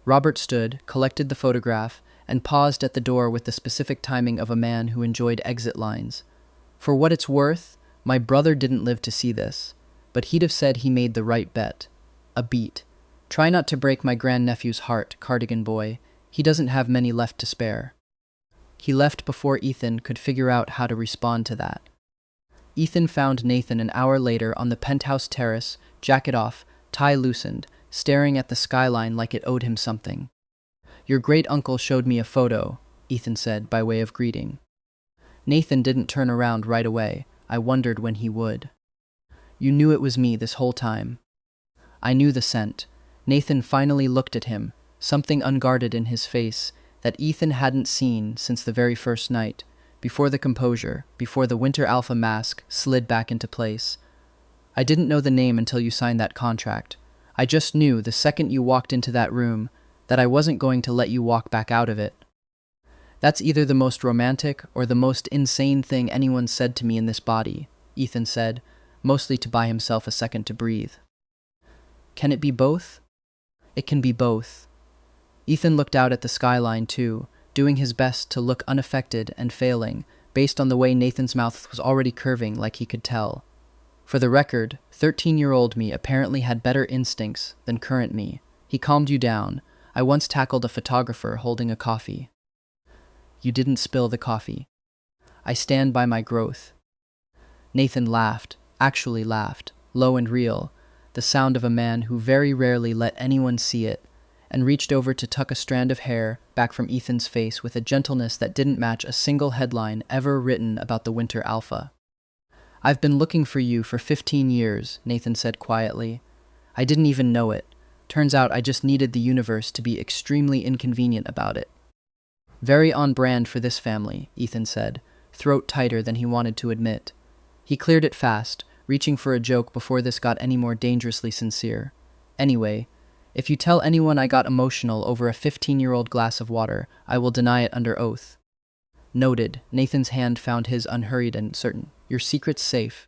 Robert stood, collected the photograph, and paused at the door with the specific timing of a man who enjoyed exit lines. For what it's worth, my brother didn't live to see this, but he'd have said he made the right bet. A beat. Try not to break my grandnephew's heart, cardigan boy. He doesn't have many left to spare. He left before Ethan could figure out how to respond to that. Ethan found Nathan an hour later on the penthouse terrace, jacket off, tie loosened, staring at the skyline like it owed him something. Your great-uncle showed me a photo, Ethan said by way of greeting. Nathan didn't turn around right away. I wondered when he would. You knew it was me this whole time. I knew the scent. Nathan finally looked at him, something unguarded in his face that Ethan hadn't seen since the very first night, before the composure, before the winter alpha mask slid back into place. I didn't know the name until you signed that contract. I just knew the second you walked into that room that I wasn't going to let you walk back out of it. That's either the most romantic or the most insane thing anyone said to me in this body, Ethan said, mostly to buy himself a second to breathe. Can it be both? It can be both. Ethan looked out at the skyline too, doing his best to look unaffected and failing, based on the way Nathan's mouth was already curving like he could tell. For the record, 13-year-old me apparently had better instincts than current me. He calmed you down. I once tackled a photographer holding a coffee. You didn't spill the coffee. I stand by my growth. Nathan laughed, actually laughed, low and real, the sound of a man who very rarely let anyone see it, and reached over to tuck a strand of hair back from Ethan's face with a gentleness that didn't match a single headline ever written about the Winter Alpha. I've been looking for you for 15 years, Nathan said quietly. I didn't even know it. Turns out I just needed the universe to be extremely inconvenient about it. Very on brand for this family, Ethan said, throat tighter than he wanted to admit. He cleared it fast, reaching for a joke before this got any more dangerously sincere. Anyway, if you tell anyone I got emotional over a 15-year-old glass of water, I will deny it under oath. Noted. Nathan's hand found his unhurried and certain. Your secret's safe.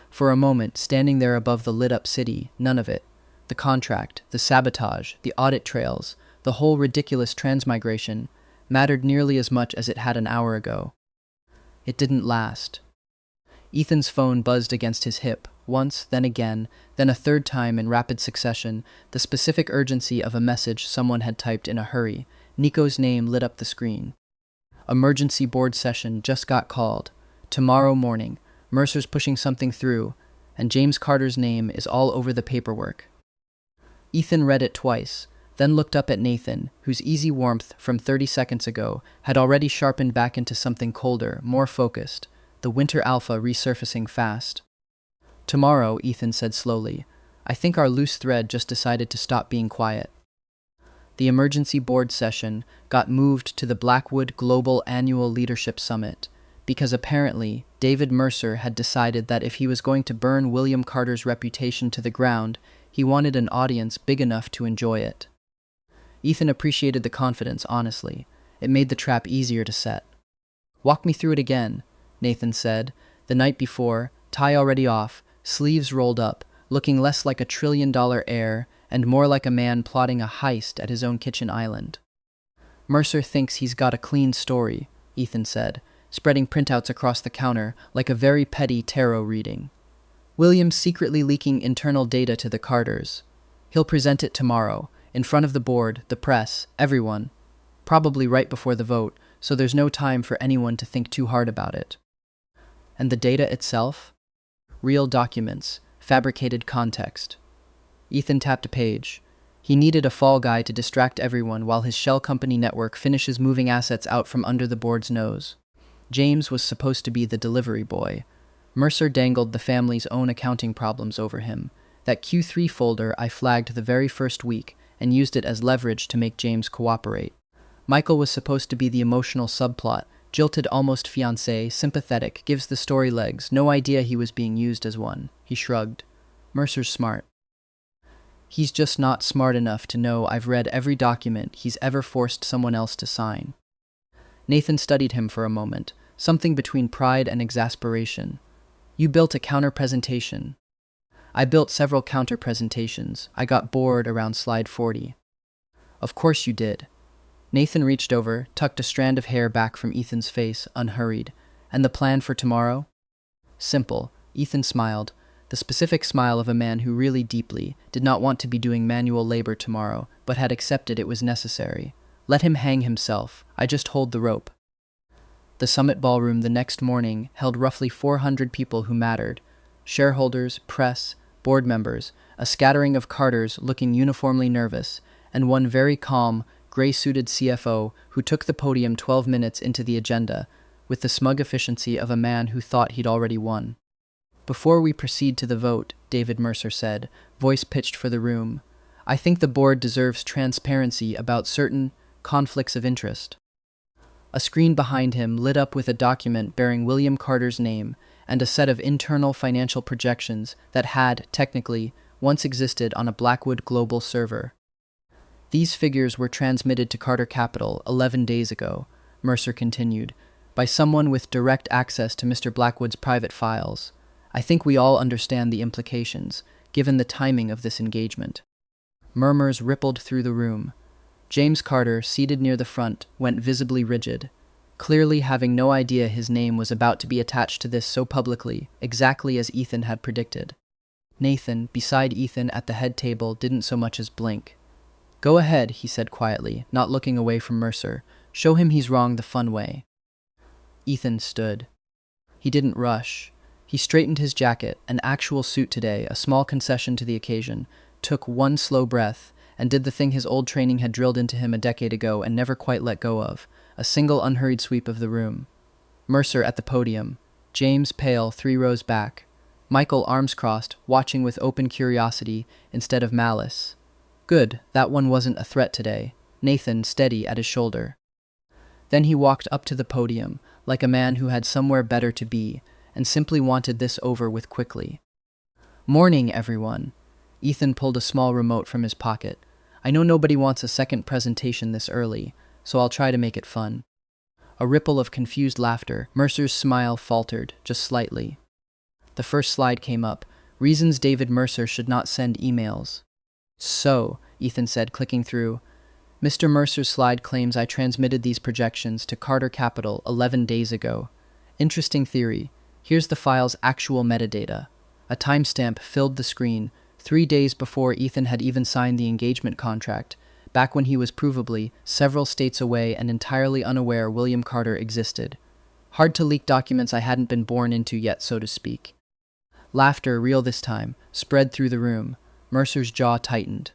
For a moment, standing there above the lit-up city, none of it. The contract, the sabotage, the audit trails, the whole ridiculous transmigration, mattered nearly as much as it had an hour ago. It didn't last. Ethan's phone buzzed against his hip, once, then again, then a third time in rapid succession, the specific urgency of a message someone had typed in a hurry. Nico's name lit up the screen. Emergency board session just got called. Tomorrow morning. Mercer's pushing something through, and James Carter's name is all over the paperwork. Ethan read it twice, then looked up at Nathan, whose easy warmth from 30 seconds ago had already sharpened back into something colder, more focused, the Winter Alpha resurfacing fast. Tomorrow, Ethan said slowly. I think our loose thread just decided to stop being quiet. The emergency board session got moved to the Blackwood Global Annual Leadership Summit, because apparently David Mercer had decided that if he was going to burn William Carter's reputation to the ground, he wanted an audience big enough to enjoy it. Ethan appreciated the confidence, honestly. It made the trap easier to set. Walk me through it again, Nathan said. The night before, tie already off, sleeves rolled up, looking less like a trillion-dollar heir and more like a man plotting a heist at his own kitchen island. Mercer thinks he's got a clean story, Ethan said, spreading printouts across the counter like a very petty tarot reading. William's secretly leaking internal data to the Carters. He'll present it tomorrow, in front of the board, the press, everyone. Probably right before the vote, so there's no time for anyone to think too hard about it. And the data itself? Real documents, fabricated context. Ethan tapped a page. He needed a fall guy to distract everyone while his shell company network finishes moving assets out from under the board's nose. James was supposed to be the delivery boy. Mercer dangled the family's own accounting problems over him. That Q3 folder I flagged the very first week and used it as leverage to make James cooperate. Michael was supposed to be the emotional subplot, jilted almost fiancé, sympathetic, gives the story legs, no idea he was being used as one. He shrugged. Mercer's smart. He's just not smart enough to know I've read every document he's ever forced someone else to sign. Nathan studied him for a moment, something between pride and exasperation. You built a counter-presentation. I built several counter-presentations. I got bored around slide 40. Of course you did. Nathan reached over, tucked a strand of hair back from Ethan's face, unhurried. And the plan for tomorrow? Simple. Ethan smiled, the specific smile of a man who really deeply did not want to be doing manual labor tomorrow, but had accepted it was necessary. Let him hang himself. I just hold the rope. The summit ballroom the next morning held roughly 400 people who mattered. Shareholders, press, board members, a scattering of Carters looking uniformly nervous, and one very calm, gray-suited CFO who took the podium 12 minutes into the agenda, with the smug efficiency of a man who thought he'd already won. Before we proceed to the vote, David Mercer said, voice pitched for the room, I think the board deserves transparency about certain conflicts of interest. A screen behind him lit up with a document bearing William Carter's name and a set of internal financial projections that had, technically, once existed on a Blackwood global server. These figures were transmitted to Carter Capital 11 days ago, Mercer continued, by someone with direct access to Mr. Blackwood's private files. I think we all understand the implications, given the timing of this engagement. Murmurs rippled through the room. James Carter, seated near the front, went visibly rigid, clearly having no idea his name was about to be attached to this so publicly, exactly as Ethan had predicted. Nathan, beside Ethan at the head table, didn't so much as blink. "Go ahead," he said quietly, not looking away from Mercer. "Show him he's wrong the fun way." Ethan stood. He didn't rush. He straightened his jacket, an actual suit today, a small concession to the occasion, took one slow breath, and did the thing his old training had drilled into him a decade ago and never quite let go of, a single unhurried sweep of the room. Mercer at the podium, James pale 3 rows back, Michael arms crossed, watching with open curiosity instead of malice. Good, that one wasn't a threat today. Nathan steady at his shoulder. Then he walked up to the podium, like a man who had somewhere better to be, and simply wanted this over with quickly. "Morning, everyone." Ethan pulled a small remote from his pocket. "I know nobody wants a second presentation this early, so I'll try to make it fun." A ripple of confused laughter. Mercer's smile faltered, just slightly. The first slide came up. Reasons David Mercer should not send emails. "So," Ethan said, clicking through, "Mr. Mercer's slide claims I transmitted these projections to Carter Capital 11 days ago. Interesting theory. Here's the file's actual metadata." A timestamp filled the screen, 3 days before Ethan had even signed the engagement contract, back when he was provably several states away and entirely unaware William Carter existed. Hard to leak documents I hadn't been born into yet, so to speak. Laughter, real this time, spread through the room. Mercer's jaw tightened.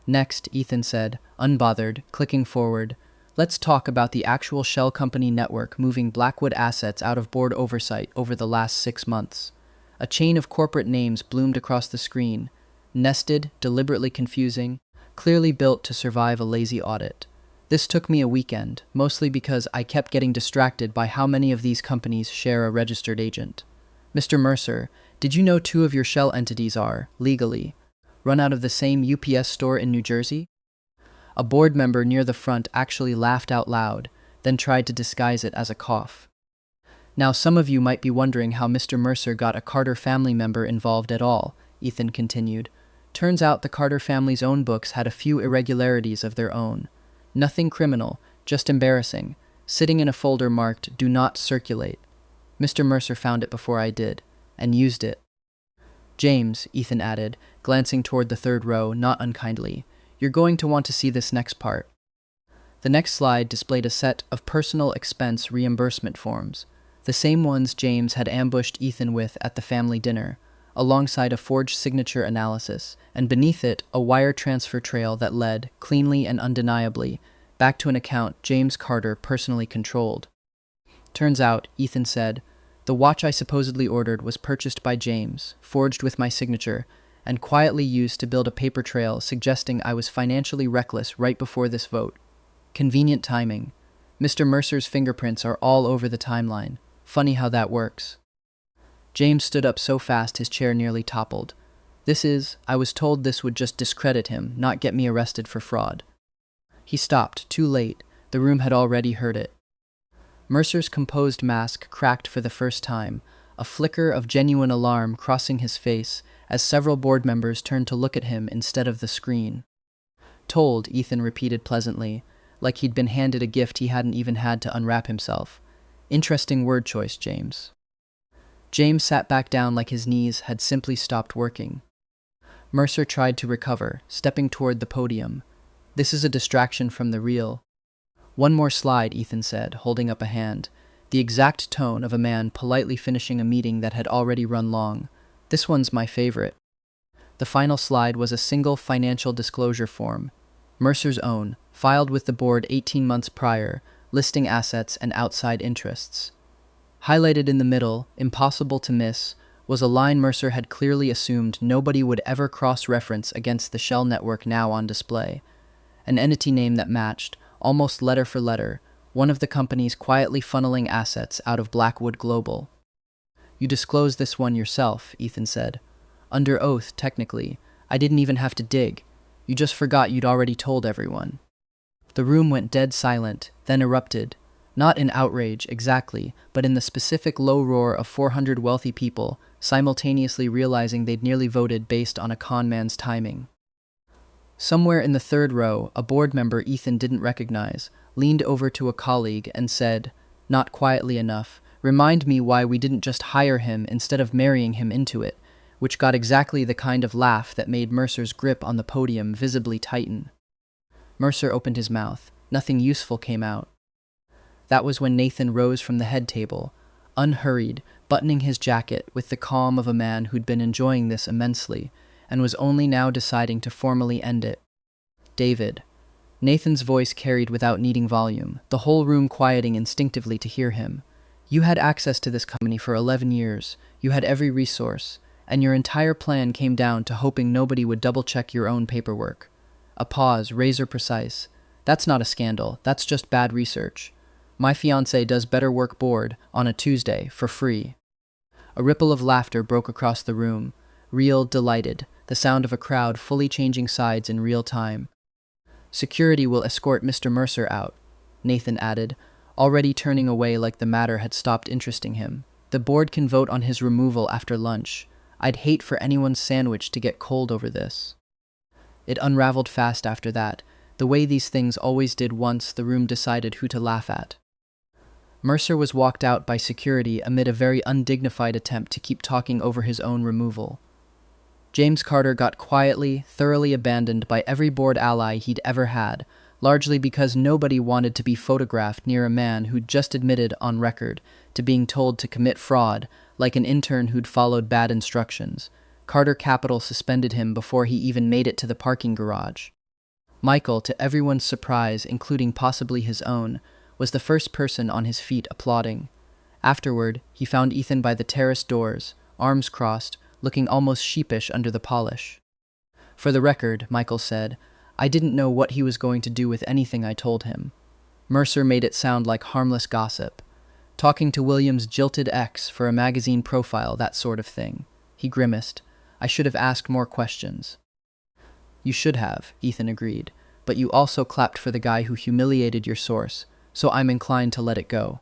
"Next," Ethan said, unbothered, clicking forward, "let's talk about the actual shell company network moving Blackwood assets out of board oversight over the last 6 months. A chain of corporate names bloomed across the screen, nested, deliberately confusing, clearly built to survive a lazy audit. This took me a weekend, mostly because I kept getting distracted by how many of these companies share a registered agent. Mr. Mercer, did you know 2 of your shell entities are, legally, run out of the same UPS store in New Jersey?" A board member near the front actually laughed out loud, then tried to disguise it as a cough. "Now some of you might be wondering how Mr. Mercer got a Carter family member involved at all," Ethan continued. "Turns out the Carter family's own books had a few irregularities of their own. Nothing criminal, just embarrassing, sitting in a folder marked 'Do Not Circulate.' Mr. Mercer found it before I did, and used it. James," Ethan added, glancing toward the 3rd row, not unkindly, "you're going to want to see this next part." The next slide displayed a set of personal expense reimbursement forms, the same ones James had ambushed Ethan with at the family dinner, alongside a forged signature analysis, and beneath it a wire transfer trail that led, cleanly and undeniably, back to an account James Carter personally controlled. "Turns out," Ethan said, "the watch I supposedly ordered was purchased by James, forged with my signature, and quietly used to build a paper trail suggesting I was financially reckless right before this vote. Convenient timing. Mr. Mercer's fingerprints are all over the timeline. Funny how that works." James stood up so fast his chair nearly toppled. I was told this would just discredit him, not get me arrested for fraud." He stopped, too late. The room had already heard it. Mercer's composed mask cracked for the first time, a flicker of genuine alarm crossing his face as several board members turned to look at him instead of the screen. "Told," Ethan repeated pleasantly, like he'd been handed a gift he hadn't even had to unwrap himself. "Interesting word choice, James." James sat back down like his knees had simply stopped working. Mercer tried to recover, stepping toward the podium. "This is a distraction from the real." "One more slide," Ethan said, holding up a hand, the exact tone of a man politely finishing a meeting that had already run long. "This one's my favorite." The final slide was a single financial disclosure form, Mercer's own, filed with the board 18 months prior, listing assets and outside interests. Highlighted in the middle, impossible to miss, was a line Mercer had clearly assumed nobody would ever cross-reference against the shell network now on display. An entity name that matched, almost letter for letter, one of the companies quietly funneling assets out of Blackwood Global. "You disclosed this one yourself," Ethan said. "Under oath, technically. I didn't even have to dig. You just forgot you'd already told everyone." The room went dead silent, then erupted, not in outrage exactly, but in the specific low roar of 400 wealthy people simultaneously realizing they'd nearly voted based on a con man's timing. Somewhere in the third row, a board member Ethan didn't recognize leaned over to a colleague and said, not quietly enough, "Remind me why we didn't just hire him instead of marrying him into it," which got exactly the kind of laugh that made Mercer's grip on the podium visibly tighten. Mercer opened his mouth. Nothing useful came out. That was when Nathan rose from the head table, unhurried, buttoning his jacket with the calm of a man who'd been enjoying this immensely, and was only now deciding to formally end it. "David." Nathan's voice carried without needing volume, the whole room quieting instinctively to hear him. "You had access to this company for 11 years, you had every resource, and your entire plan came down to hoping nobody would double-check your own paperwork." A pause, razor precise. "That's not a scandal, that's just bad research. My fiancé does better work board, on a Tuesday, for free." A ripple of laughter broke across the room, real, delighted, the sound of a crowd fully changing sides in real time. "Security will escort Mr. Mercer out," Nathan added, already turning away like the matter had stopped interesting him. "The board can vote on his removal after lunch. I'd hate for anyone's sandwich to get cold over this." It unraveled fast after that, the way these things always did once the room decided who to laugh at. Mercer was walked out by security amid a very undignified attempt to keep talking over his own removal. James Carter got quietly, thoroughly abandoned by every board ally he'd ever had, largely because nobody wanted to be photographed near a man who'd just admitted on record to being told to commit fraud, like an intern who'd followed bad instructions. Carter Capital suspended him before he even made it to the parking garage. Michael, to everyone's surprise, including possibly his own, was the first person on his feet applauding. Afterward, he found Ethan by the terrace doors, arms crossed, looking almost sheepish under the polish. "For the record," Michael said, "I didn't know what he was going to do with anything I told him." Mercer made it sound like harmless gossip. "Talking to William's jilted ex for a magazine profile, that sort of thing." He grimaced. "I should have asked more questions." "You should have," Ethan agreed, "but you also clapped for the guy who humiliated your source, so I'm inclined to let it go."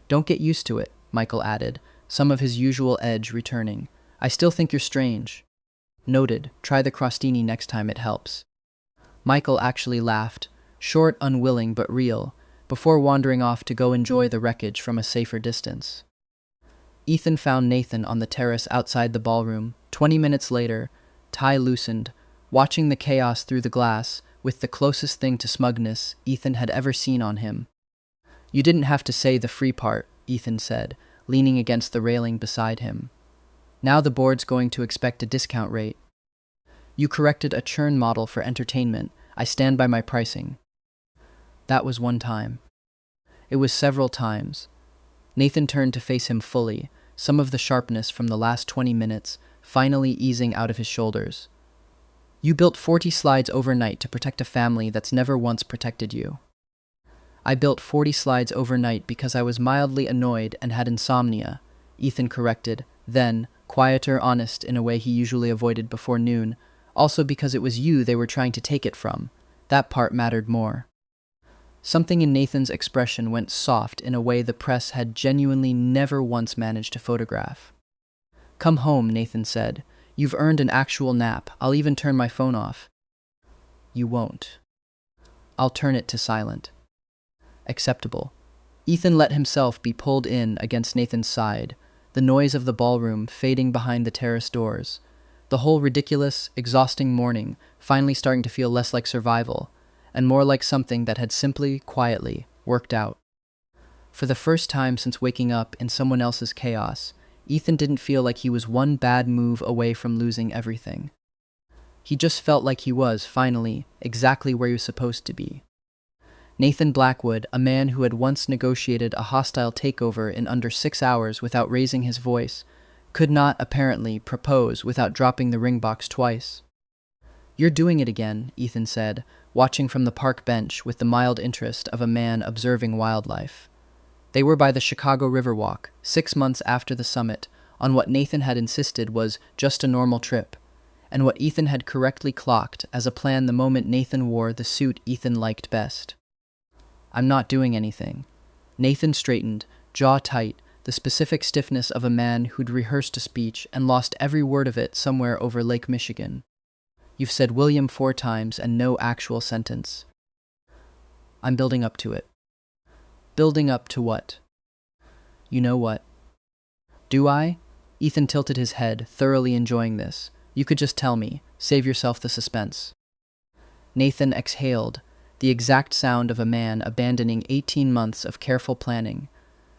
"Don't get used to it," Michael added, some of his usual edge returning. "I still think you're strange." "Noted. Try the crostini next time, it helps." Michael actually laughed, short, unwilling, but real, before wandering off to go enjoy the wreckage from a safer distance. Ethan found Nathan on the terrace outside the ballroom. 20 minutes later, tie loosened, watching the chaos through the glass, with the closest thing to smugness Ethan had ever seen on him. "You didn't have to say the free part," Ethan said, leaning against the railing beside him. "Now the board's going to expect a discount rate." "You corrected a churn model for entertainment. I stand by my pricing." That was one time. It was several times. Nathan turned to face him fully, some of the sharpness from the last 20 minutes finally easing out of his shoulders. "You built 40 slides overnight to protect a family that's never once protected you." "I built 40 slides overnight because I was mildly annoyed and had insomnia," Ethan corrected, then, quieter, honest in a way he usually avoided before noon, "also because it was you they were trying to take it from." That part mattered more. Something in Nathan's expression went soft in a way the press had genuinely never once managed to photograph. "Come home," Nathan said. "You've earned an actual nap. I'll even turn my phone off." "You won't." "I'll turn it to silent." "Acceptable." Ethan let himself be pulled in against Nathan's side, the noise of the ballroom fading behind the terrace doors, the whole ridiculous, exhausting morning finally starting to feel less like survival, and more like something that had simply, quietly, worked out. For the first time since waking up in someone else's chaos, Ethan didn't feel like he was one bad move away from losing everything. He just felt like he was, finally, exactly where he was supposed to be. Nathan Blackwood, a man who had once negotiated a hostile takeover in under 6 hours without raising his voice, could not, apparently, propose without dropping the ring box twice. "You're doing it again," Ethan said, watching from the park bench with the mild interest of a man observing wildlife. They were by the Chicago Riverwalk, 6 months after the summit, on what Nathan had insisted was just a normal trip, and what Ethan had correctly clocked as a plan the moment Nathan wore the suit Ethan liked best. "I'm not doing anything." Nathan straightened, jaw tight, the specific stiffness of a man who'd rehearsed a speech and lost every word of it somewhere over Lake Michigan. You've said William 4 times and no actual sentence. I'm building up to it. Building up to what? You know what? Do I? Ethan tilted his head, thoroughly enjoying this. You could just tell me. Save yourself the suspense. Nathan exhaled, the exact sound of a man abandoning 18 months of careful planning,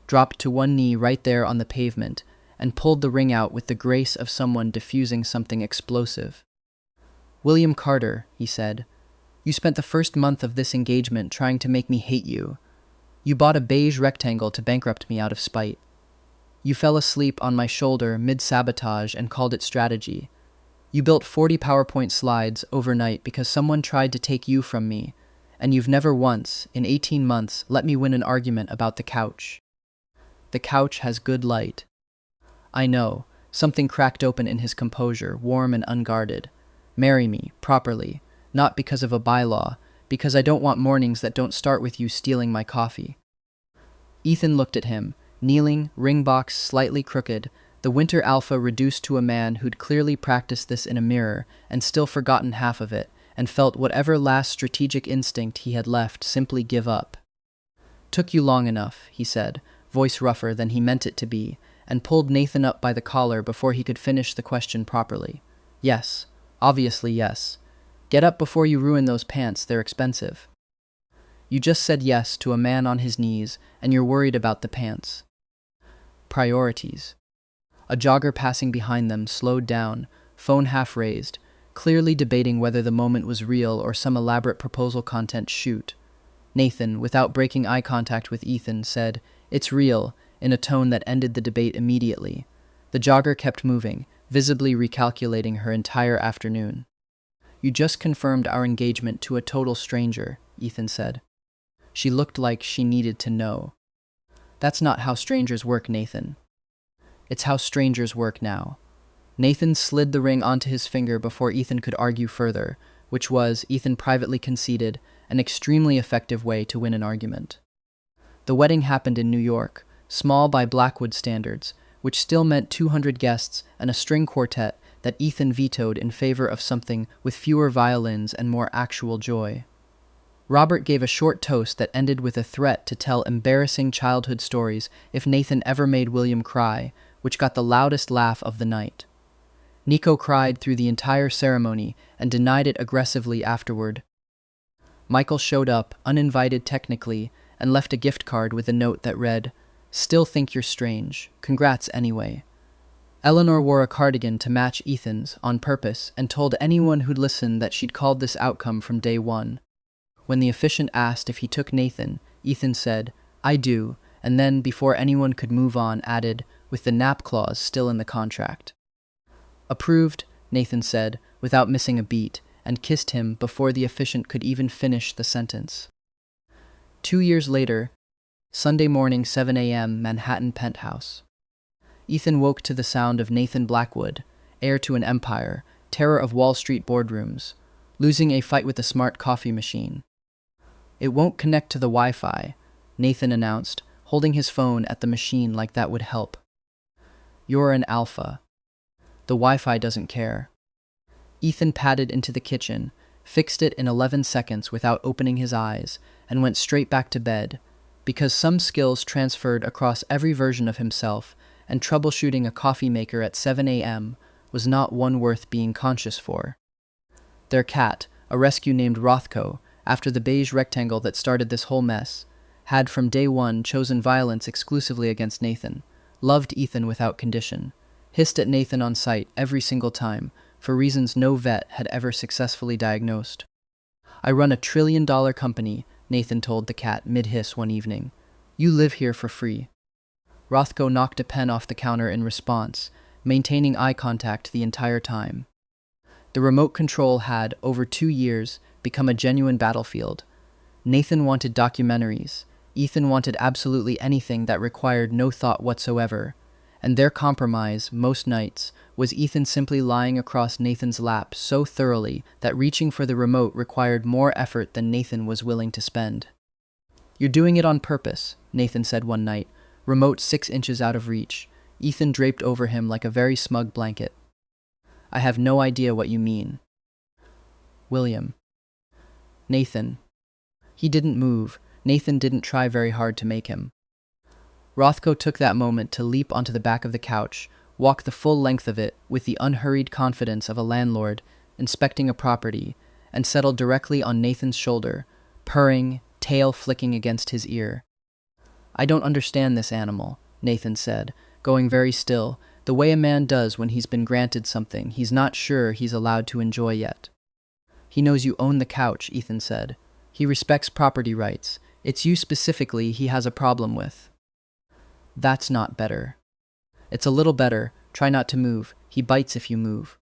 dropped to one knee right there on the pavement, and pulled the ring out with the grace of someone diffusing something explosive. William Carter, he said, you spent the first month of this engagement trying to make me hate you. You bought a beige rectangle to bankrupt me out of spite. You fell asleep on my shoulder mid-sabotage and called it strategy. You built 40 PowerPoint slides overnight because someone tried to take you from me, and you've never once, in 18 months, let me win an argument about the couch. The couch has good light. I know. Something cracked open in his composure, warm and unguarded. Marry me, properly. Not because of a bylaw, because I don't want mornings that don't start with you stealing my coffee. Ethan looked at him, kneeling, ring box slightly crooked, the winter alpha reduced to a man who'd clearly practiced this in a mirror and still forgotten half of it, and felt whatever last strategic instinct he had left simply give up. Took you long enough, he said, voice rougher than he meant it to be, and pulled Nathan up by the collar before he could finish the question properly. Yes, obviously yes. Get up before you ruin those pants, they're expensive. You just said yes to a man on his knees, and you're worried about the pants. Priorities. A jogger passing behind them slowed down, phone half raised, clearly debating whether the moment was real or some elaborate proposal content shoot. Nathan, without breaking eye contact with Ethan, said, "It's real," in a tone that ended the debate immediately. The jogger kept moving, visibly recalculating her entire afternoon. You just confirmed our engagement to a total stranger, Ethan said. She looked like she needed to know. That's not how strangers work, Nathan. It's how strangers work now. Nathan slid the ring onto his finger before Ethan could argue further, which was, Ethan privately conceded, an extremely effective way to win an argument. The wedding happened in New York, small by Blackwood standards, which still meant 200 guests and a string quartet that Ethan vetoed in favor of something with fewer violins and more actual joy. Robert gave a short toast that ended with a threat to tell embarrassing childhood stories if Nathan ever made William cry, which got the loudest laugh of the night. Nico cried through the entire ceremony and denied it aggressively afterward. Michael showed up, uninvited technically, and left a gift card with a note that read, "Still think you're strange. Congrats anyway." Eleanor wore a cardigan to match Ethan's on purpose and told anyone who'd listened that she'd called this outcome from day one. When the officiant asked if he took Nathan, Ethan said, "I do," and then, before anyone could move on, added, with the nap clause still in the contract. "Approved," Nathan said, without missing a beat, and kissed him before the officiant could even finish the sentence. 2 years later, Sunday morning, 7 a.m., Manhattan penthouse. Ethan woke to the sound of Nathan Blackwood, heir to an empire, terror of Wall Street boardrooms, losing a fight with a smart coffee machine. "It won't connect to the Wi-Fi," Nathan announced, holding his phone at the machine like that would help. "You're an alpha. The Wi-Fi doesn't care." Ethan padded into the kitchen, fixed it in 11 seconds without opening his eyes, and went straight back to bed, because some skills transferred across every version of himself, and troubleshooting a coffee maker at 7 a.m. was not one worth being conscious for. Their cat, a rescue named Rothko, after the beige rectangle that started this whole mess, had from day one chosen violence exclusively against Nathan, loved Ethan without condition, hissed at Nathan on sight every single time, for reasons no vet had ever successfully diagnosed. "I run a $1 trillion company," Nathan told the cat mid-hiss one evening. "You live here for free." Rothko knocked a pen off the counter in response, maintaining eye contact the entire time. The remote control had, over 2 years, become a genuine battlefield. Nathan wanted documentaries. Ethan wanted absolutely anything that required no thought whatsoever. And their compromise, most nights, was Ethan simply lying across Nathan's lap so thoroughly that reaching for the remote required more effort than Nathan was willing to spend. "You're doing it on purpose," Nathan said one night, remote 6 inches out of reach, Ethan draped over him like a very smug blanket. I have no idea what you mean. William. Nathan. He didn't move. Nathan didn't try very hard to make him. Rothko took that moment to leap onto the back of the couch, walk the full length of it with the unhurried confidence of a landlord inspecting a property, and settled directly on Nathan's shoulder, purring, tail flicking against his ear. I don't understand this animal, Nathan said, going very still, the way a man does when he's been granted something he's not sure he's allowed to enjoy yet. He knows you own the couch, Ethan said. He respects property rights. It's you specifically he has a problem with. That's not better. It's a little better. Try not to move. He bites if you move.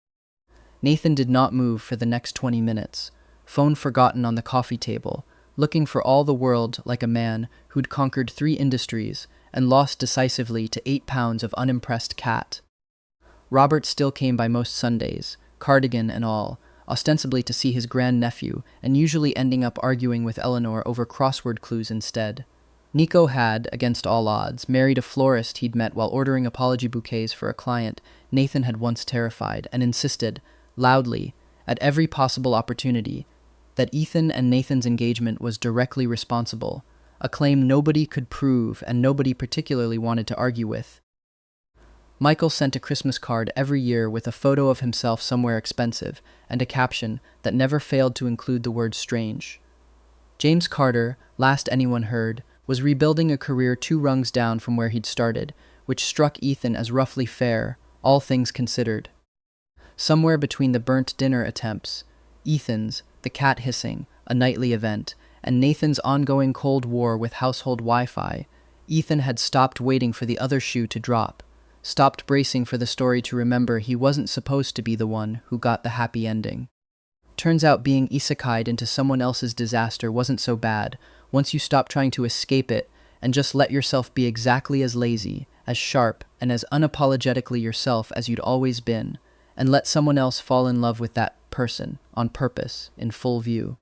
Nathan did not move for the next 20 minutes, phone forgotten on the coffee table, looking for all the world like a man who'd conquered 3 industries and lost decisively to 8 pounds of unimpressed cat. Robert still came by most Sundays, cardigan and all, ostensibly to see his grandnephew, and usually ending up arguing with Eleanor over crossword clues instead. Nico had, against all odds, married a florist he'd met while ordering apology bouquets for a client Nathan had once terrified, and insisted, loudly, at every possible opportunity, that Ethan and Nathan's engagement was directly responsible, a claim nobody could prove and nobody particularly wanted to argue with. Michael sent a Christmas card every year with a photo of himself somewhere expensive and a caption that never failed to include the word strange. James Carter, last anyone heard, was rebuilding a career 2 rungs down from where he'd started, which struck Ethan as roughly fair, all things considered. Somewhere between the burnt dinner attempts, Ethan's, the cat hissing, a nightly event, and Nathan's ongoing Cold War with household Wi-Fi, Ethan had stopped waiting for the other shoe to drop, stopped bracing for the story to remember he wasn't supposed to be the one who got the happy ending. Turns out being isekai'd into someone else's disaster wasn't so bad once you stop trying to escape it and just let yourself be exactly as lazy, as sharp, and as unapologetically yourself as you'd always been, and let someone else fall in love with that person, on purpose, in full view.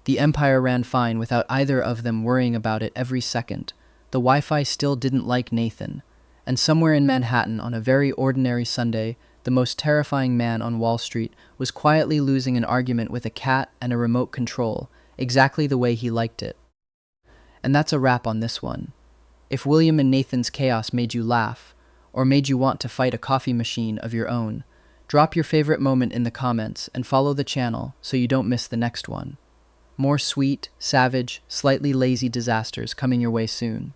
The empire ran fine without either of them worrying about it every second. The Wi-Fi still didn't like Nathan, and somewhere in Manhattan on a very ordinary Sunday, the most terrifying man on Wall Street was quietly losing an argument with a cat and a remote control, exactly the way he liked it. And that's a wrap on this one. If William and Nathan's chaos made you laugh, or made you want to fight a coffee machine of your own, drop your favorite moment in the comments and follow the channel so you don't miss the next one. More sweet, savage, slightly lazy disasters coming your way soon.